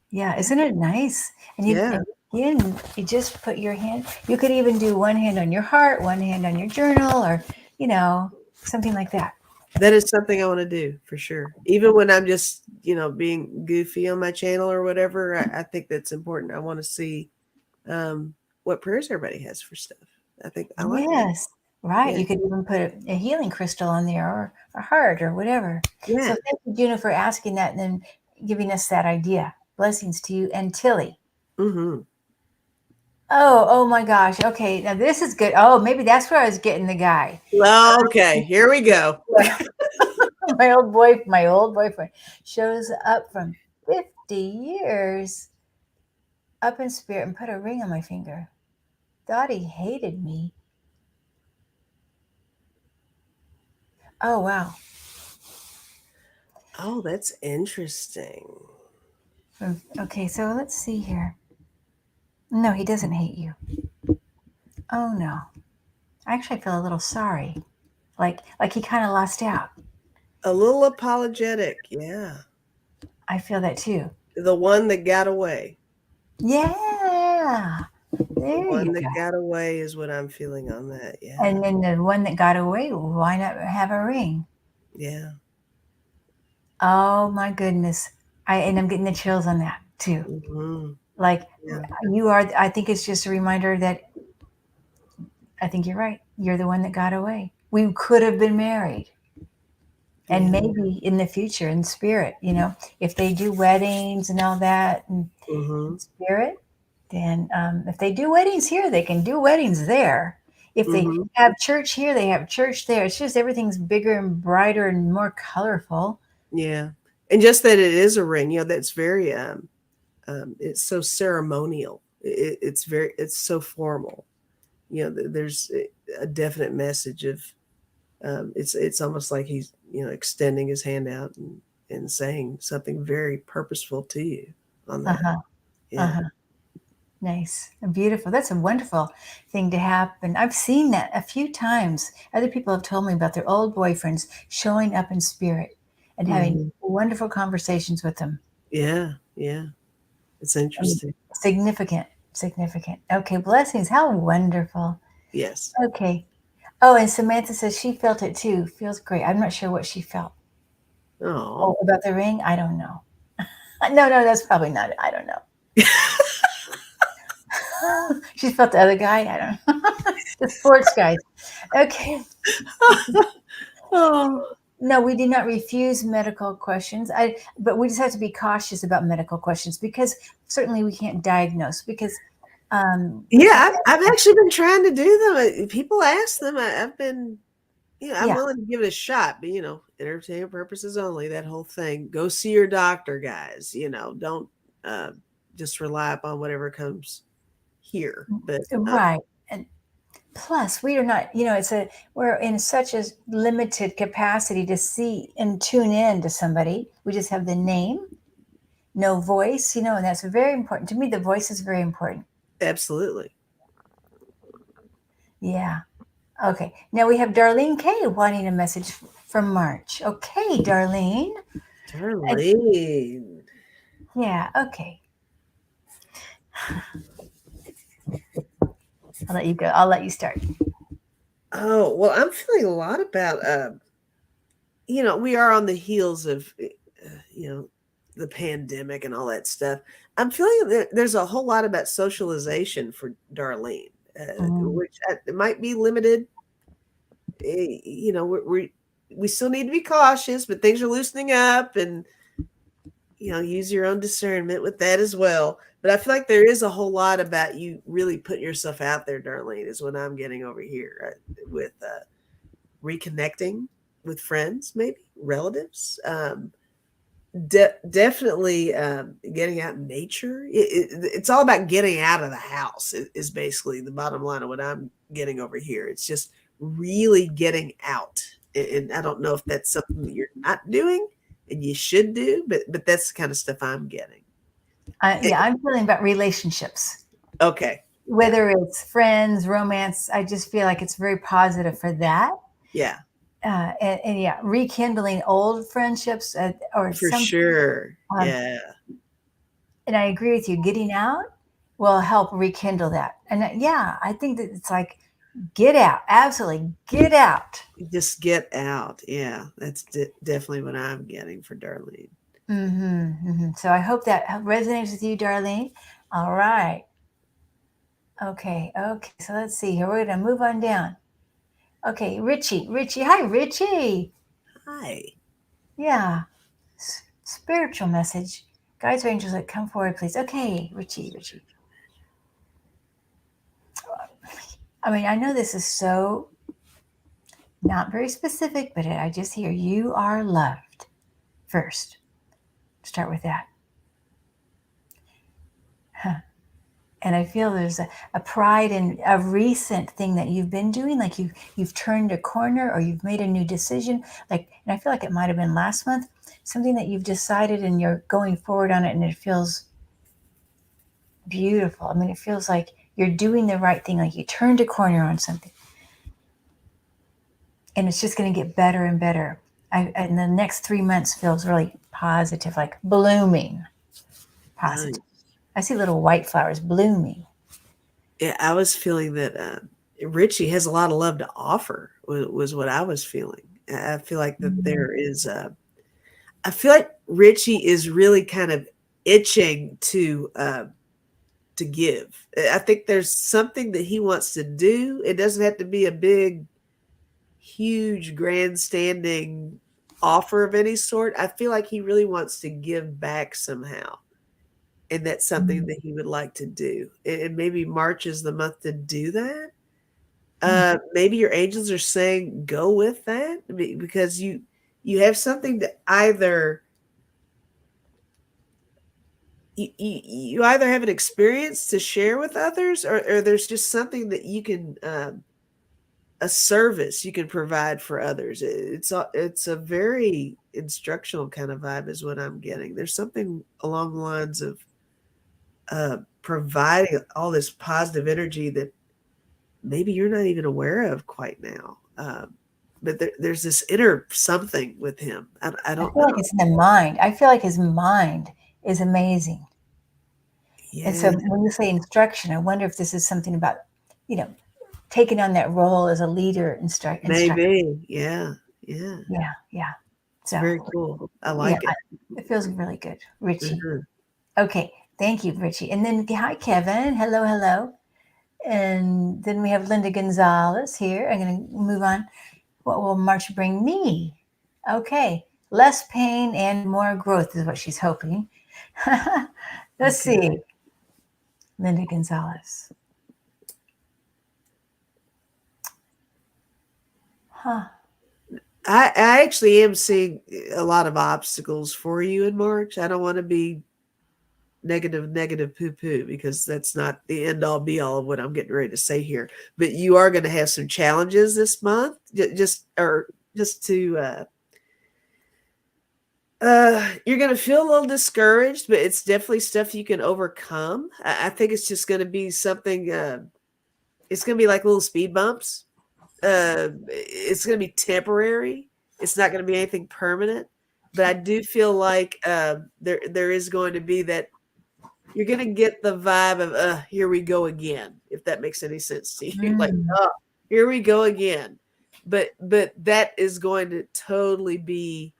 Yeah, isn't it nice? And you just put your hand, you could even do one hand on your heart, one hand on your journal, or, something like that. That is something I want to do for sure. Even when I'm just, being goofy on my channel or whatever, I think that's important. I want to see what prayers everybody has for stuff. I think I like that. Right. Yeah. You could even put a healing crystal on there or a heart or whatever. Yeah. So thank you, Juno, for asking that and then giving us that idea. Blessings to you and Tilly. Mm-hmm. Oh my gosh. Okay. Now this is good. Oh, maybe that's where I was getting the guy. Okay. Here we go. my old boyfriend shows up from 50 years up in spirit and put a ring on my finger. Thought he hated me. Oh, wow. Oh, that's interesting. Okay, so let's see here. No, he doesn't hate you. Oh, no. Actually, I feel a little sorry. Like he kind of lost out. A little apologetic. Yeah. I feel that too. The one that got away. Yeah. The one that got away is what I'm feeling on that. Yeah. And then the one that got away, why not have a ring? Yeah. Oh my goodness. I'm getting the chills on that too. Mm-hmm. Like you are, I think it's just a reminder that I think you're right. You're the one that got away. We could have been married. And maybe in the future, in spirit, if they do weddings and all that and in spirit, then if they do weddings here, they can do weddings there. If they have church here, they have church there. It's just everything's bigger and brighter and more colorful. Yeah. And just that it is a ring, that's very, it's so ceremonial. It's so formal. There's a definite message of, it's almost like he's, extending his hand out and saying something very purposeful to you on that. Nice. Beautiful. That's a wonderful thing to happen. I've seen that a few times. Other people have told me about their old boyfriends showing up in spirit and having wonderful conversations with them. Yeah. Yeah. It's interesting. Significant. Okay. Blessings. How wonderful. Yes. Okay. Oh, and Samantha says she felt it too. Feels great. I'm not sure what she felt. Oh, about the ring. I don't know. No, that's probably not it. I don't know. She's felt the other guy. I don't know. The sports guys. Okay. Oh, No, we do not refuse medical questions. But we just have to be cautious about medical questions because certainly we can't diagnose because yeah, I've actually been trying to do them. People ask them. I've been, I'm yeah. willing to give it a shot, but entertainment purposes only. That whole thing. Go see your doctor, guys. Don't uh, just rely upon whatever comes here. But Right. And plus we are not, we're in such a limited capacity to see and tune in to somebody. We just have the name, no voice, and that's very important. To me, the voice is very important. absolutely. Yeah. Okay. Now we have Darlene K wanting a message from March. Okay, Darlene. Darlene. Yeah, okay. I'll let you go. I'll let you start. Oh, well, I'm feeling a lot about, we are on the heels of, the pandemic and all that stuff. I'm feeling that there's a whole lot about socialization for Darlene, which it might be limited. We still need to be cautious, but things are loosening up, and use your own discernment with that as well. But I feel like there is a whole lot about you really putting yourself out there, Darlene, is what I'm getting over here with reconnecting with friends, maybe relatives. Definitely getting out in nature. It's all about getting out of the house is basically the bottom line of what I'm getting over here. It's just really getting out. And I don't know if that's something that you're not doing and you should do, but that's the kind of stuff I'm getting. Yeah, I'm feeling about relationships. Okay. Whether it's friends, romance, I just feel like it's very positive for that. Yeah. And yeah, rekindling old friendships or For some. sure. Yeah. And I agree with you. Getting out will help rekindle that. And yeah, I think that it's like get out. Absolutely, get out. Just get out. Yeah, that's definitely what I'm getting for Darlene. So I hope that resonates with you, Darlene. All right. Okay. So let's see here. We're going to move on down. Okay, Richie. Hi, Richie. Hi. Yeah. Spiritual message. Guides or angels, that come forward, please. Okay, Richie. I mean, I know this is so not very specific, but I just hear you are loved first. Start with that. And I feel there's a pride in a recent thing that you've been doing, like you've turned a corner or you've made a new decision. And I feel like it might have been last month, something that you've decided and you're going forward on it, and it feels beautiful. I mean, it feels like you're doing the right thing, like you turned a corner on something. And it's just going to get better and better. And the next 3 months feels really positive, like blooming. Positive. Nice. I see little white flowers blooming. Yeah, I was feeling that Richie has a lot of love to offer, was what I was feeling. I feel like that there is I feel like Richie is really kind of itching to give. I think there's something that he wants to do. It doesn't have to be a big, huge, grandstanding offer of any sort. I feel like he really wants to give back somehow. And that's something that he would like to do. And maybe March is the month to do that. Maybe your angels are saying, go with that, because you have something that either you either have an experience to share with others, or there's just something that you can, a service you can provide for others. It's a very instructional kind of vibe is what I'm getting. There's something along the lines of providing all this positive energy that maybe you're not even aware of quite now. But there's this inner something with him. I don't know. Like it's in the mind. I feel like his mind is amazing. Yeah. And so when you say instruction, I wonder if this is something about, taking on that role as a leader, instructor. Maybe. Yeah. Yeah. So Very cool. I yeah, like it. it feels really good, Richie. Mhm. Okay, thank you, Richie. And then hi, Kevin. Hello, hello. And then we have Linda Gonzalez here. I'm going to move on. What will March bring me? Okay, less pain and more growth is what she's hoping. Let's Okay. see. Linda Gonzalez. Huh. I actually am seeing a lot of obstacles for you in March. I don't want to be negative poo poo, because that's not the end all be all of what I'm getting ready to say here. But you are going to have some challenges this month, just to you're going to feel a little discouraged, but it's definitely stuff you can overcome. I think it's just going to be something. It's going to be like little speed bumps. It's going to be temporary. It's not going to be anything permanent. But I do feel like there is going to be that. You're going to get the vibe of here we go again, if that makes any sense to you. Like, oh, here we go again. But that is going to totally be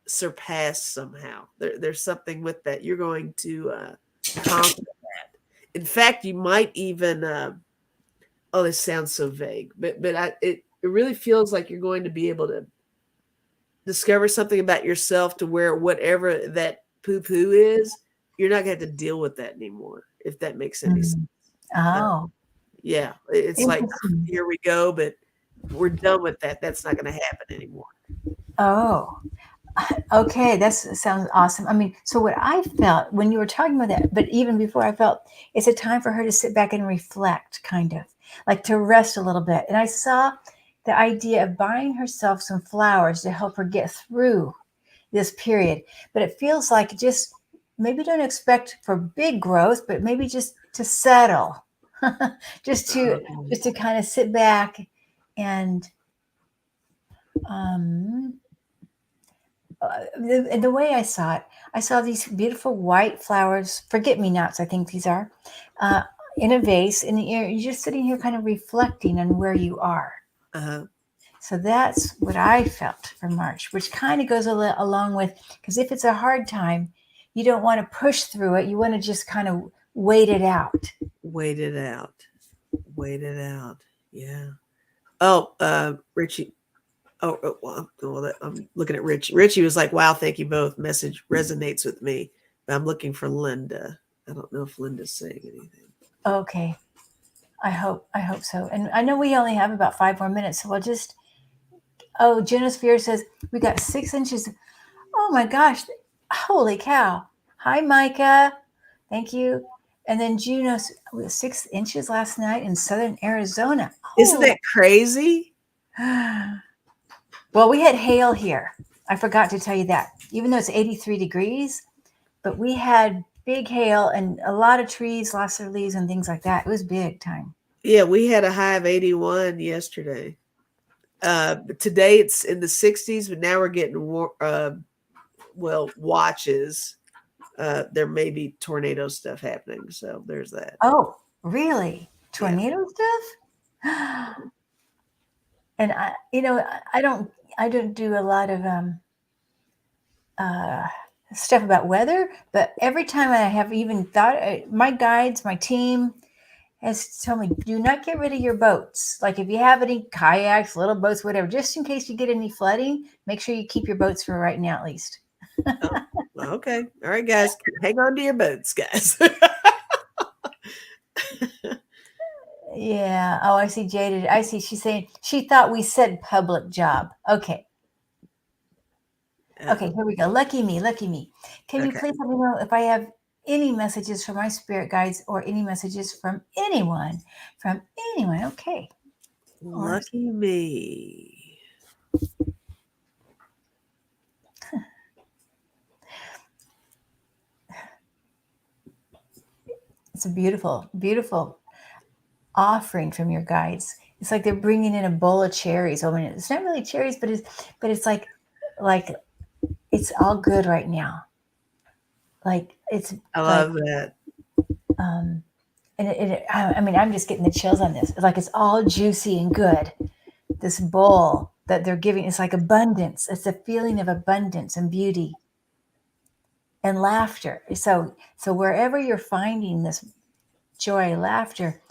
surpassed somehow. There's something with that. You're going to conquer that. In fact, you might even oh, this sounds so vague, but it really feels like you're going to be able to discover something about yourself to where whatever that poo poo is, you're not going to have to deal with that anymore, if that makes any sense. Oh, Yeah, it's like, here we go, but we're done with that. That's not going to happen anymore. oh, okay. That sounds awesome. I mean, so what I felt when you were talking about that, but even before, I felt it's a time for her to sit back and reflect, kind of like to rest a little bit. And I saw the idea of buying herself some flowers to help her get through this period. But it feels like just maybe don't expect for big growth, but maybe just to settle, just to kind of sit back and the way I saw it, I saw these beautiful white flowers, forget-me-nots, I think these are, in a vase, and you're just sitting here kind of reflecting on where you are. Uh-huh. So that's what I felt for March, which kind of goes along with, because if it's a hard time, you don't want to push through it. You want to just kind of wait it out. Wait it out. Wait it out. Yeah. Oh, Richie. Well, I'm looking at Richie. Richie was like, wow, thank you both. Message resonates with me. But I'm looking for Linda. I don't know if Linda's saying anything. Okay. I hope so. And I know we only have about 5 more minutes, so we'll just. Oh, Genosphere says we got 6 inches. Oh my gosh! Holy cow! Hi, Micah. Thank you. And then Juno, 6 inches last night in southern Arizona. Isn't that crazy? Well, we had hail here. I forgot to tell you that. Even though it's 83 degrees, but we had big hail and a lot of trees lost their leaves and things like that. It was big time. Yeah, we had a high of 81 yesterday. Today it's in the 60s, but now we're getting watches. There may be tornado stuff happening, so there's that. Oh, really? Tornado stuff? And I don't do a lot of stuff about weather, but every time I have even thought, my guides, my team has told me, do not get rid of your boats. Like if you have any kayaks, little boats, whatever, just in case you get any flooding, make sure you keep your boats for right now at least. Oh, okay. All right, guys. Hang on to your boats, guys. Yeah. Oh, I see Jaden. I see she's saying she thought we said public job. Okay. Okay, here we go. Lucky me, lucky me. Can you please let me know if I have any messages from my spirit guides or any messages from anyone? From anyone. Okay. Lucky me. It's a beautiful, beautiful offering from your guides. It's like they're bringing in a bowl of cherries. I mean, it's not really cherries, but it's like it's all good right now. Like it's. I love that. And I mean, I'm just getting the chills on this. It's like it's all juicy and good. This bowl that they're giving. It's like abundance. It's a feeling of abundance and beauty and laughter. So wherever you're finding this joy, laughter,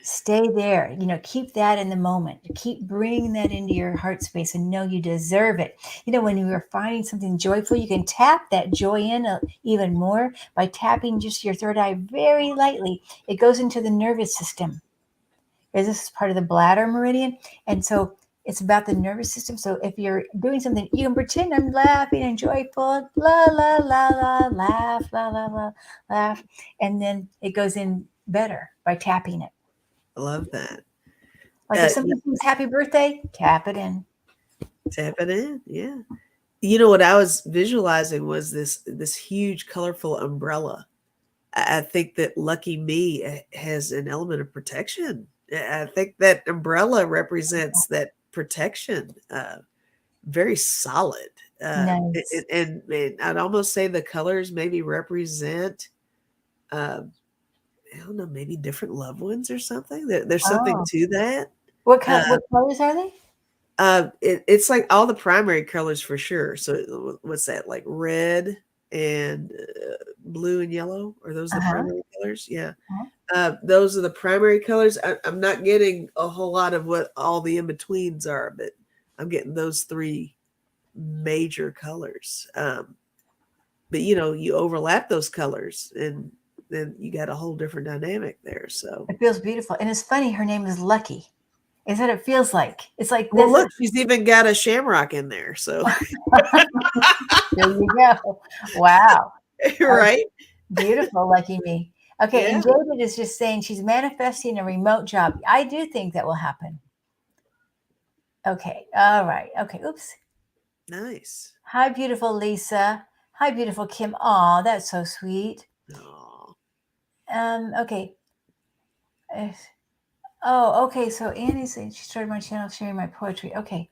stay there. Keep that in the moment. Keep bringing that into your heart space and know you deserve it. When you are finding something joyful, you can tap that joy in even more by tapping just your third eye very lightly. It goes into the nervous system. This is part of the bladder meridian. And so it's about the nervous system. So if you're doing something, you can pretend I'm laughing and joyful, la, la, la, la, laugh, la, la, la, laugh. And then it goes in better by tapping it. I love that. Like if somebody sings happy birthday, tap it in. Tap it in. Yeah. What I was visualizing was this huge, colorful umbrella. I think that Lucky Me has an element of protection. I think that umbrella represents that protection. Very solid. Nice. And I'd almost say the colors maybe represent, I don't know, maybe different loved ones or something. There's something to that. What colors are they? It's like all the primary colors for sure. So what's that? Like red and blue and yellow? Are those the primary colors? Yeah. Those are the primary colors. I'm not getting a whole lot of what all the in-betweens are, but I'm getting those three major colors. But you overlap those colors and then you got a whole different dynamic there. So it feels beautiful. And it's funny, her name is Lucky. Is that it feels like? It's like well, look, she's even got a shamrock in there. So there you go. Wow. Right. Beautiful, Lucky Me. Okay, Yeah. and Jaden is just saying she's manifesting a remote job. I do think that will happen. Okay, all right. Okay, oops. Nice. Hi, beautiful Lisa. Hi, beautiful Kim. Aw, that's so sweet. Aww. Okay. Oh, okay. So Annie said she started my channel sharing my poetry. Okay.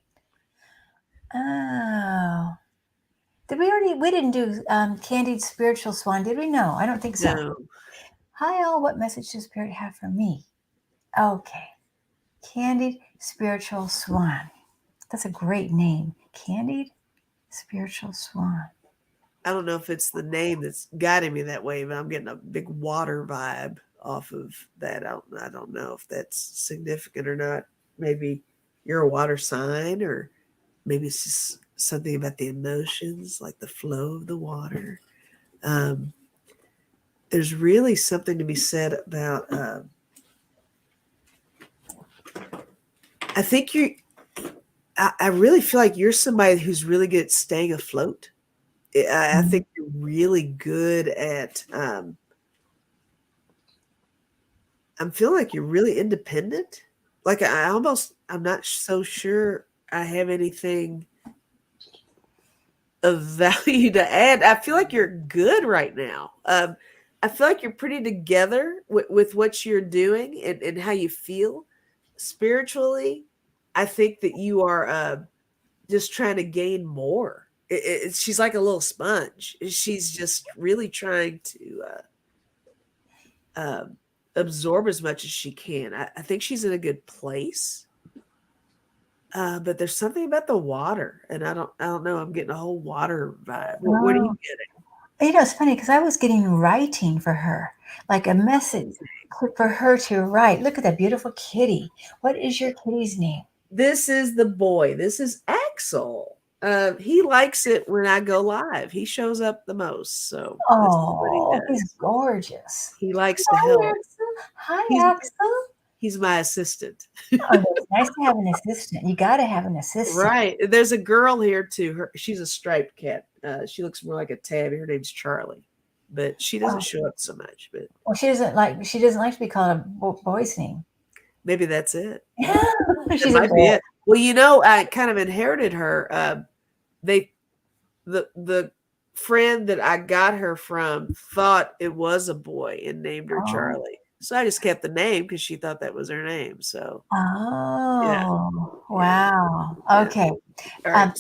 Oh. We didn't do Candied Spiritual Swan, did we? No, I don't think so. No. Hi all, what message does Spirit have for me? Okay. Candied Spiritual Swan. That's a great name. Candied Spiritual Swan. I don't know if it's the name that's guiding me that way, but I'm getting a big water vibe off of that. I don't know if that's significant or not. Maybe you're a water sign, or maybe it's just something about the emotions, like the flow of the water. There's really something to be said about, I think I really feel like you're somebody who's really good at staying afloat. I think you're really good at, I'm feeling like you're really independent. Like I'm not so sure I have anything of value to add. I feel like you're good right now. I feel like you're pretty together with what you're doing and how you feel spiritually. I think that you are just trying to gain more. She's like a little sponge. She's just really trying to absorb as much as she can. I think she's in a good place. But there's something about the water, and I don't know. I'm getting a whole water vibe. What are you getting? It's funny because I was getting writing for her, like a message for her to write. Look at that beautiful kitty. What is your kitty's name? This is the boy. This is Axel. He likes it when I go live. He shows up the most. So he's gorgeous. He likes to help. Axel. Hi, Axel. He's my assistant. It's nice to have an assistant. You got to have an assistant. Right. There's a girl here too. She's a striped cat. She looks more like a tabby. Her name's Charlie, but she doesn't show up so much. But she doesn't like to be called a boy's name. Maybe that's it. She's a boy. Well, I kind of inherited her. The friend that I got her from thought it was a boy and named her Charlie. So I just kept the name because she thought that was her name. So. Wow. Okay. All right,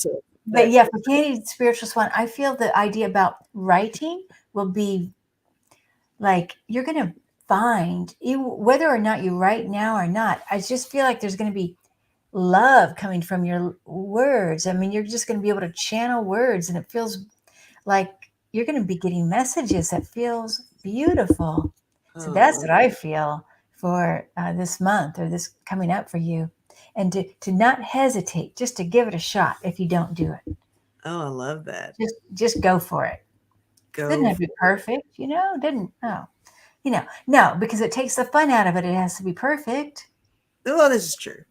but yeah, for Candied Spiritual Swan, I feel the idea about writing will be like you're going to find, whether or not you write now or not, I just feel like there's going to be love coming from your words. I mean, you're just going to be able to channel words, and it feels like you're going to be getting messages that feels beautiful. So that's what I feel for this month or this coming up for you. And to not hesitate, just to give it a shot if you don't do it. Oh, I love that. Just go for it. Doesn't have to be perfect, no, because it takes the fun out of it. It has to be perfect. Oh, this is true.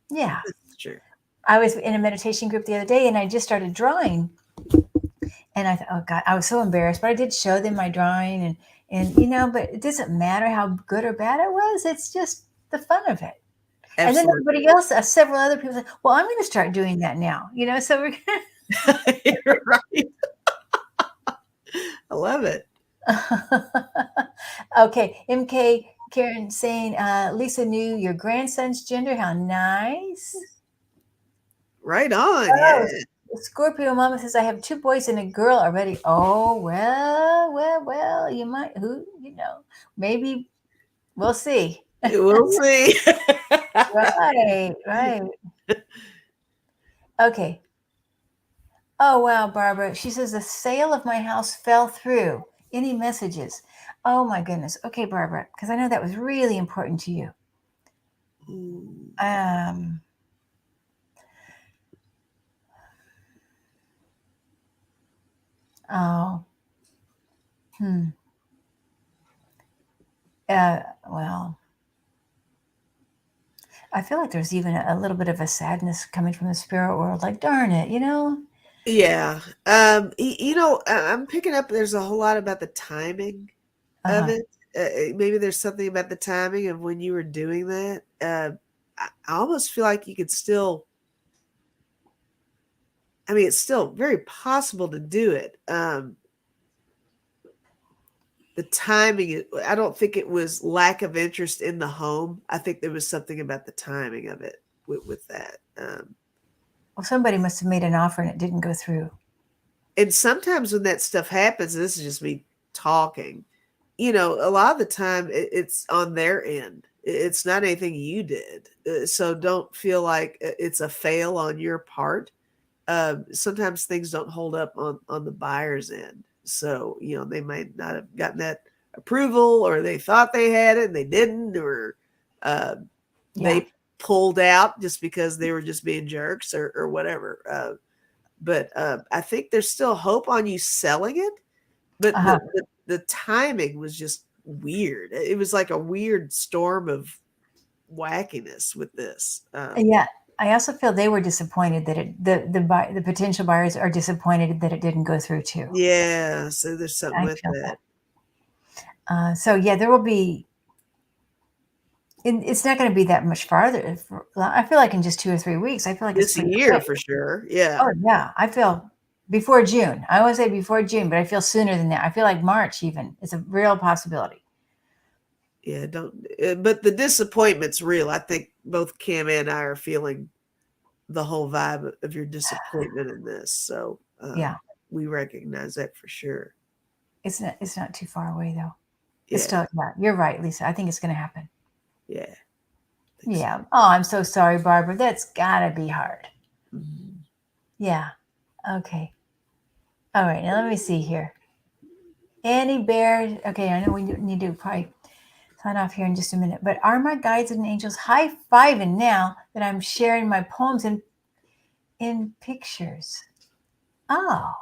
Yeah. This is true. I was in a meditation group the other day, and I just started drawing. And I thought, oh God, I was so embarrassed, but I did show them my drawing, but it doesn't matter how good or bad it was. It's just the fun of it. Absolutely. And then everybody else, several other people said, well, I'm going to start doing that now, so we're going to. You're right. I love it. Okay. MK Karen saying, Lisa knew your grandson's gender. How nice. Right on. Oh, yeah. Scorpio Mama says, I have 2 boys and a girl already. Oh, well, you might, maybe we'll see. We'll see. Right. Okay. Oh, wow, Barbara. She says, the sale of my house fell through. Any messages? Oh, my goodness. Okay, Barbara, because I know that was really important to you. Well, I feel like there's even a little bit of a sadness coming from the spirit world. Like, darn it, Yeah. I'm picking up, there's a whole lot about the timing of it. Maybe there's something about the timing of when you were doing that. I almost feel like you could still, it's still very possible to do it. The timing, I don't think it was lack of interest in the home. I think there was something about the timing of it with that. Well, somebody must have made an offer and it didn't go through. And sometimes when that stuff happens, this is just me talking, a lot of the time it's on their end. It's not anything you did. So don't feel like it's a fail on your part. Sometimes things don't hold up on the buyer's end. So, they might not have gotten that approval, or they thought they had it and they didn't, or they pulled out just because they were just being jerks or whatever. But I think there's still hope on you selling it. But the timing was just weird. It was like a weird storm of wackiness with this. Yeah. I also feel they were disappointed that the potential buyers are disappointed that it didn't go through too. Yeah, so there's something with that. So yeah, there will be. It's not going to be that much farther. I feel like in just 2 or 3 weeks. I feel like it's a year for sure. Yeah. Oh yeah, I feel before June. I always say before June, but I feel sooner than that. I feel like March even. It's a real possibility. Yeah, but the disappointment's real. I think both Kim and I are feeling the whole vibe of your disappointment in this. So we recognize that for sure. It's not too far away though. Yeah. It's still, you're right, Lisa. I think it's going to happen. Yeah. Yeah. So. Oh, I'm so sorry, Barbara. That's gotta be hard. Mm-hmm. Yeah. Okay. All right. Now let me see here. Annie Bear. Okay. I know we need to probably sign off here in just a minute, but are my guides and angels high-fiving now that I'm sharing my poems in pictures? Oh,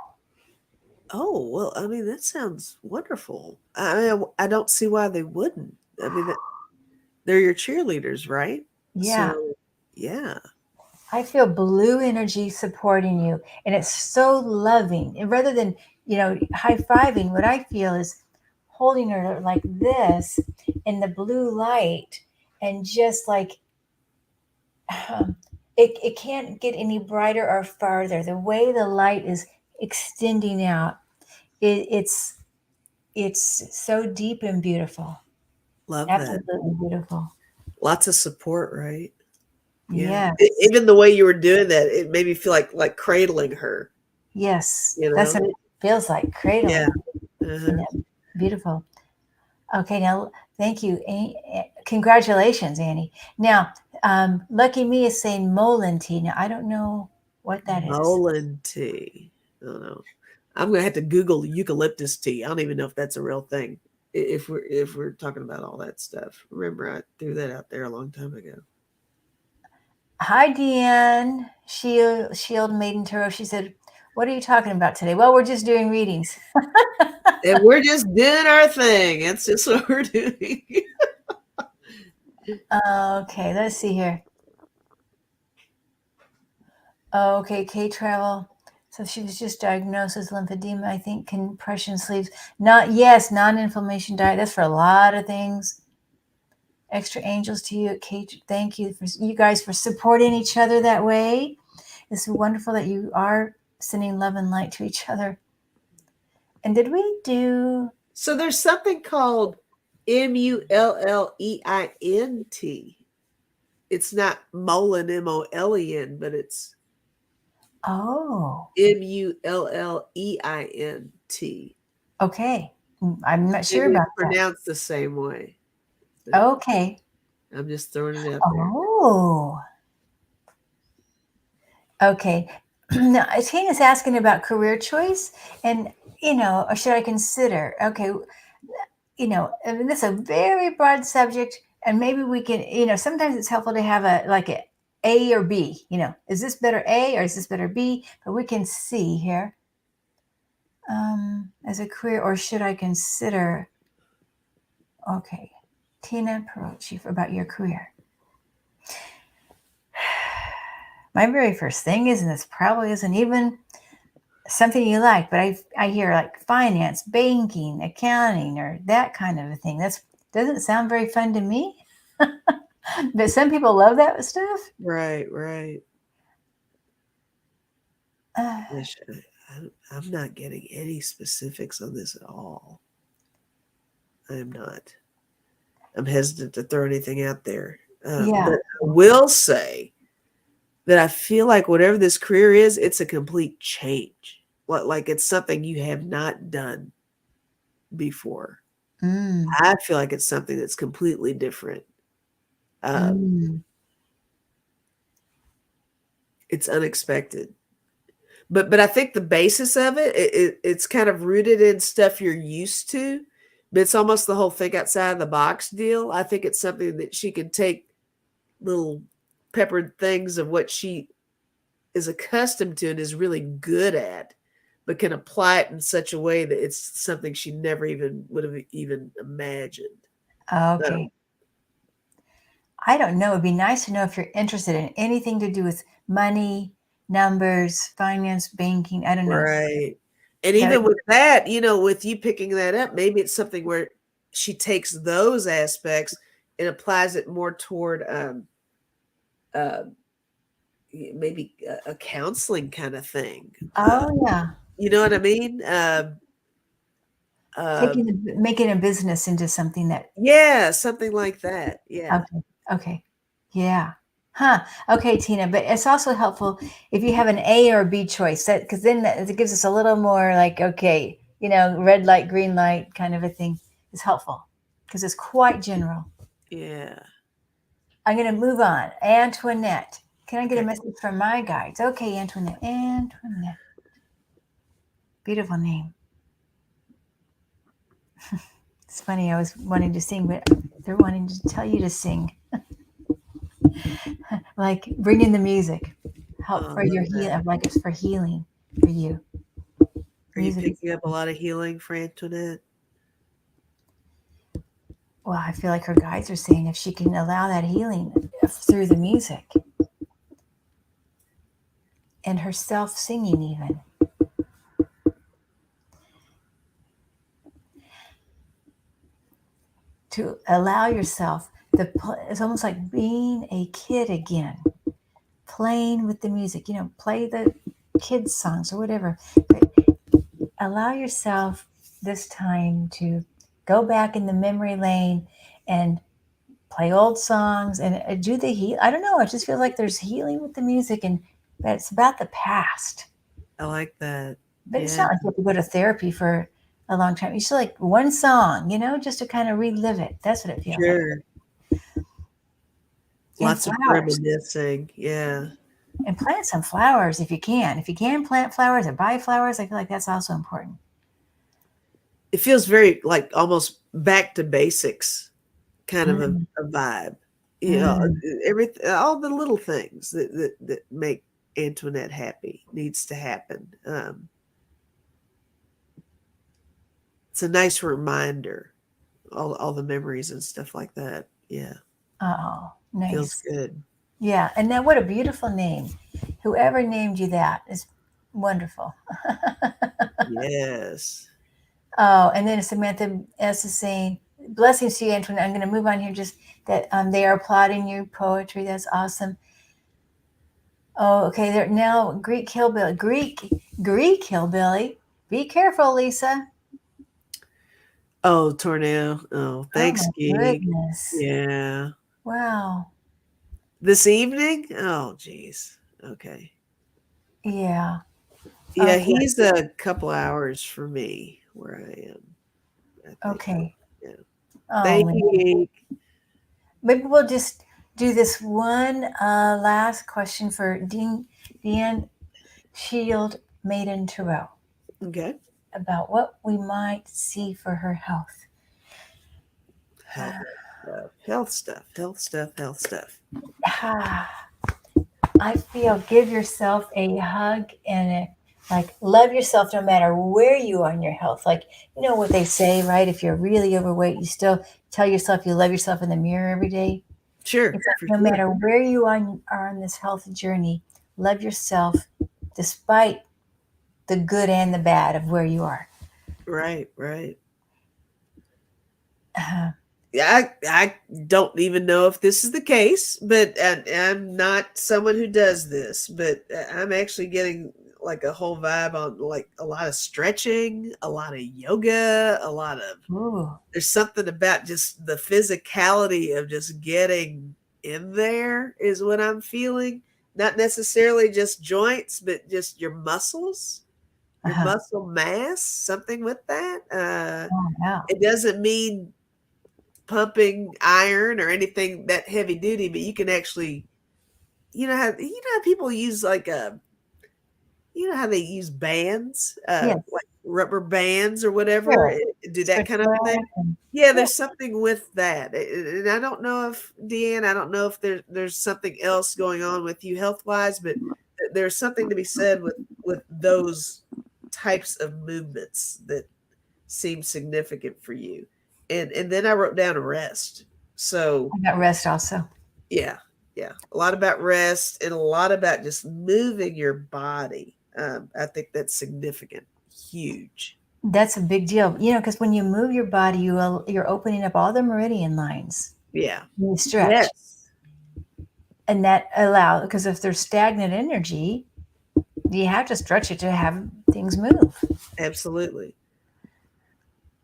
well, that sounds wonderful. I don't see why they wouldn't. They're your cheerleaders, right? Yeah. So, yeah. I feel blue energy supporting you, and it's so loving. And rather than, high-fiving, what I feel is holding her like this in the blue light, and just like it can't get any brighter or farther. The way the light is extending out, it's so deep and beautiful. Love Absolutely that. Absolutely beautiful. Lots of support, right? Yeah. Even the way you were doing that, it made me feel like cradling her. Yes. That's what it feels like, cradling. Yeah. Uh-huh. Beautiful. Okay, now thank you. Congratulations, Annie. Now, Lucky Me is saying Molin tea. Now, I don't know what that is. Nolan tea. I don't know. I'm gonna have to Google eucalyptus tea. I don't even know if that's a real thing. If we're talking about all that stuff. Remember, I threw that out there a long time ago. Hi, Deanne. Shield Maiden Tarot. She said, "What are you talking about today?" Well, we're just doing readings. And we're just doing our thing. That's just what we're doing. Okay, let's see here. Okay, K Travel. So she was just diagnosed with lymphedema. I think compression sleeves. Non-inflammation diet. That's for a lot of things. Extra angels to you, Kate. Thank you for you guys for supporting each other that way. It's wonderful that you are sending love and light to each other. And did we do? So there's something called Mulleint. It's not Molen, Molen, but it's Mulleint. Okay. I'm not sure Maybe about it's pronounced the same way. that. Okay. I'm just throwing it out there. Oh. Okay. Now, Tina's asking about career choice and, or should I consider? Okay. I mean, this is a very broad subject and maybe we can, sometimes it's helpful to have a A or B, is this better A or is this better B? But we can see here as a career, or should I consider? Okay. Tina Perochi about your career. My very first thing is, and this probably isn't even something you like, but I hear like finance, banking, accounting, or that kind of a thing. That doesn't sound very fun to me. But some people love that stuff. Right. I'm not getting any specifics on this at all. I am not. I'm hesitant to throw anything out there. Yeah. But I will say that I feel like whatever this career is, it's a complete change. Like it's something you have not done before. I feel like it's something that's completely different. It's unexpected. But I think the basis of it's kind of rooted in stuff you're used to, but it's almost the whole think outside the box deal. I think it's something that she can take little peppered things of what she is accustomed to and is really good at, but can apply it in such a way that it's something she never even would have even imagined. Okay. I don't know. It'd be nice to know if you're interested in anything to do with money, numbers, finance, banking. I don't know. Right. And even with that, with you picking that up, maybe it's something where she takes those aspects and applies it more toward maybe a counseling kind of thing. Oh, yeah. You know what I mean? Making a business into something that. Yeah, something like that. Yeah. Okay. Yeah. Huh. Okay, Tina. But it's also helpful if you have an A or B choice, because then it gives us a little more like, okay, red light, green light kind of a thing is helpful because it's quite general. Yeah. I'm going to move on. Antoinette. Can I get a message from my guides? Okay, Antoinette. Antoinette. Beautiful name. It's funny. I was wanting to sing, but they're wanting to tell you to sing. Like bring in the music. Help for your healing. Like it's for healing for you. Are you picking up a lot of healing for Antoinette? Well, I feel like her guides are saying if she can allow that healing through the music and herself singing even. To allow yourself, it's almost like being a kid again, playing with the music, play the kids' songs or whatever. But allow yourself this time to go back in the memory lane and play old songs and do the heal. I don't know. It just feels like there's healing with the music and that it's about the past. I like that. But it's not like you have to go to therapy for a long time. You should like one song, just to kind of relive it. That's what it feels like. Lots of flowers. reminiscing. Yeah. And plant some flowers if you can. If you can plant flowers or buy flowers, I feel like that's also important. It feels very like almost back to basics kind of Mm, a vibe. You know, mm. everything, all the little things that make Antoinette happy needs to happen. It's a nice reminder, all the memories and stuff like that. Yeah, Oh, feels nice. good. Yeah. And then what a beautiful name. Whoever named you that is wonderful. Yes. Oh, and then Samantha S is saying, blessings to you, Antoinette. I'm going to move on here just that they are applauding your poetry. That's awesome. Oh, okay. They're now Greek hillbilly. Greek hillbilly. Be careful, Lisa. Oh, tornado. Oh, Oh thanks, my Geek. goodness. Yeah. Wow. This evening? Oh, geez. Okay. Yeah. Yeah, Okay. he's a couple hours for me where I am, I think. Okay. Yeah. Oh Thank man. you, Geek. Maybe we'll just do this one last question for Deanne Shield Maiden Terrell Okay. about what we might see for her health. Health stuff. Health stuff. Health stuff. Health stuff. I feel give yourself a hug and like love yourself no matter where you are in your health. Like, you know what they say, right? If you're really overweight, you still tell yourself you love yourself in the mirror every day. Sure, It's like for no sure. matter where you are on this health journey, love yourself despite the good and the bad of where you are. Right, right. Uh, Yeah, I don't even know if this is the case, but I'm not someone who does this, but I'm actually getting like a whole vibe on like a lot of stretching, a lot of yoga, a lot of ooh, there's something about just the physicality of just getting in there is what I'm feeling. Not necessarily just joints, but just your muscles, your uh-huh. muscle mass, something with that. Oh, wow. It doesn't mean pumping iron or anything that heavy duty, but you can actually, how people use like how they use bands, Yes. like rubber bands or whatever, Sure. do that Stretch kind of mark thing. and Yeah, yeah. there's something with that, and I don't know if Deanne, I don't know if there's something else going on with you health wise, but there's something to be said with those types of movements that seem significant for you. And then I wrote down rest. So I got rest also. yeah, yeah, a lot about rest and a lot about just moving your body. I think that's significant, huge. That's a big deal, because when you move your body, you're opening up all the meridian lines. Yeah. You stretch, Yes. and because if there's stagnant energy, you have to stretch it to have things move. Absolutely.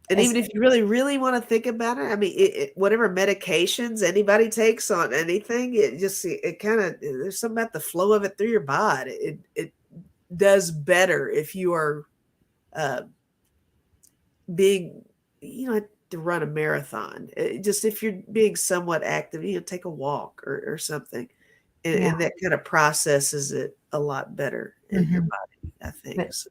And It's, even if you really, really want to think about it, I mean, whatever medications anybody takes on anything, it kind of, there's something about the flow of it through your body. It does better if you are uh, being, to run a marathon. Just if you're being somewhat active, take a walk or something. yeah. And that kind of processes it a lot better in your Hmm. body, I think. But So,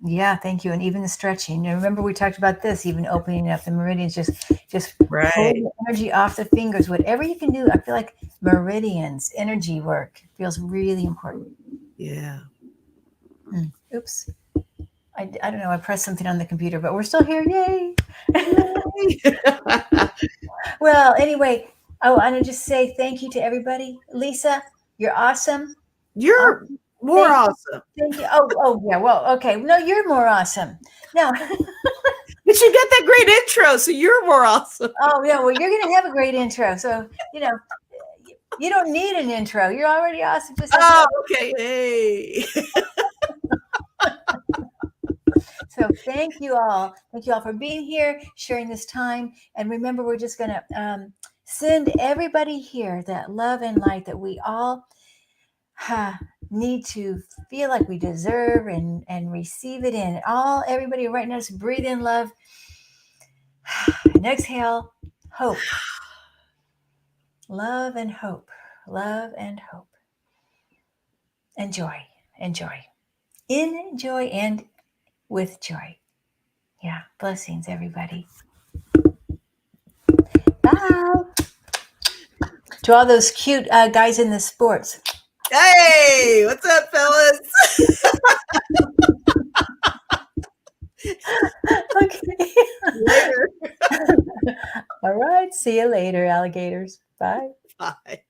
yeah, thank you. And even the stretching. And remember, we talked about this, even opening up the meridians, just pull right. the energy off the fingers. Whatever you can do, I feel like meridians, energy work feels really important. Yeah. Oops. I don't know. I pressed something on the computer, but we're still here. Yay. Yay. Well, anyway, I want to just say thank you to everybody. Lisa, you're awesome. Oh, You're more thank you. awesome. Thank you. Oh, yeah. Well, okay. No, you're more awesome. No. But you got that great intro, so you're more awesome. Oh, yeah. Well, you're going to have a great intro. So, you don't need an intro. You're already awesome. Just as you Oh, are. okay. Hey. So thank you all. Thank you all for being here, sharing this time. And remember, we're just going to send everybody here that love and light that we all need to feel like we deserve and receive it in. Everybody right now, just breathe in love and exhale hope. Love and hope. love and hope. And joy, and joy. In joy and with joy. Yeah, blessings, everybody. Bye. To all those cute guys in the sports. Hey, what's up, fellas? Okay. Later. All right. See you later, alligators. Bye. Bye.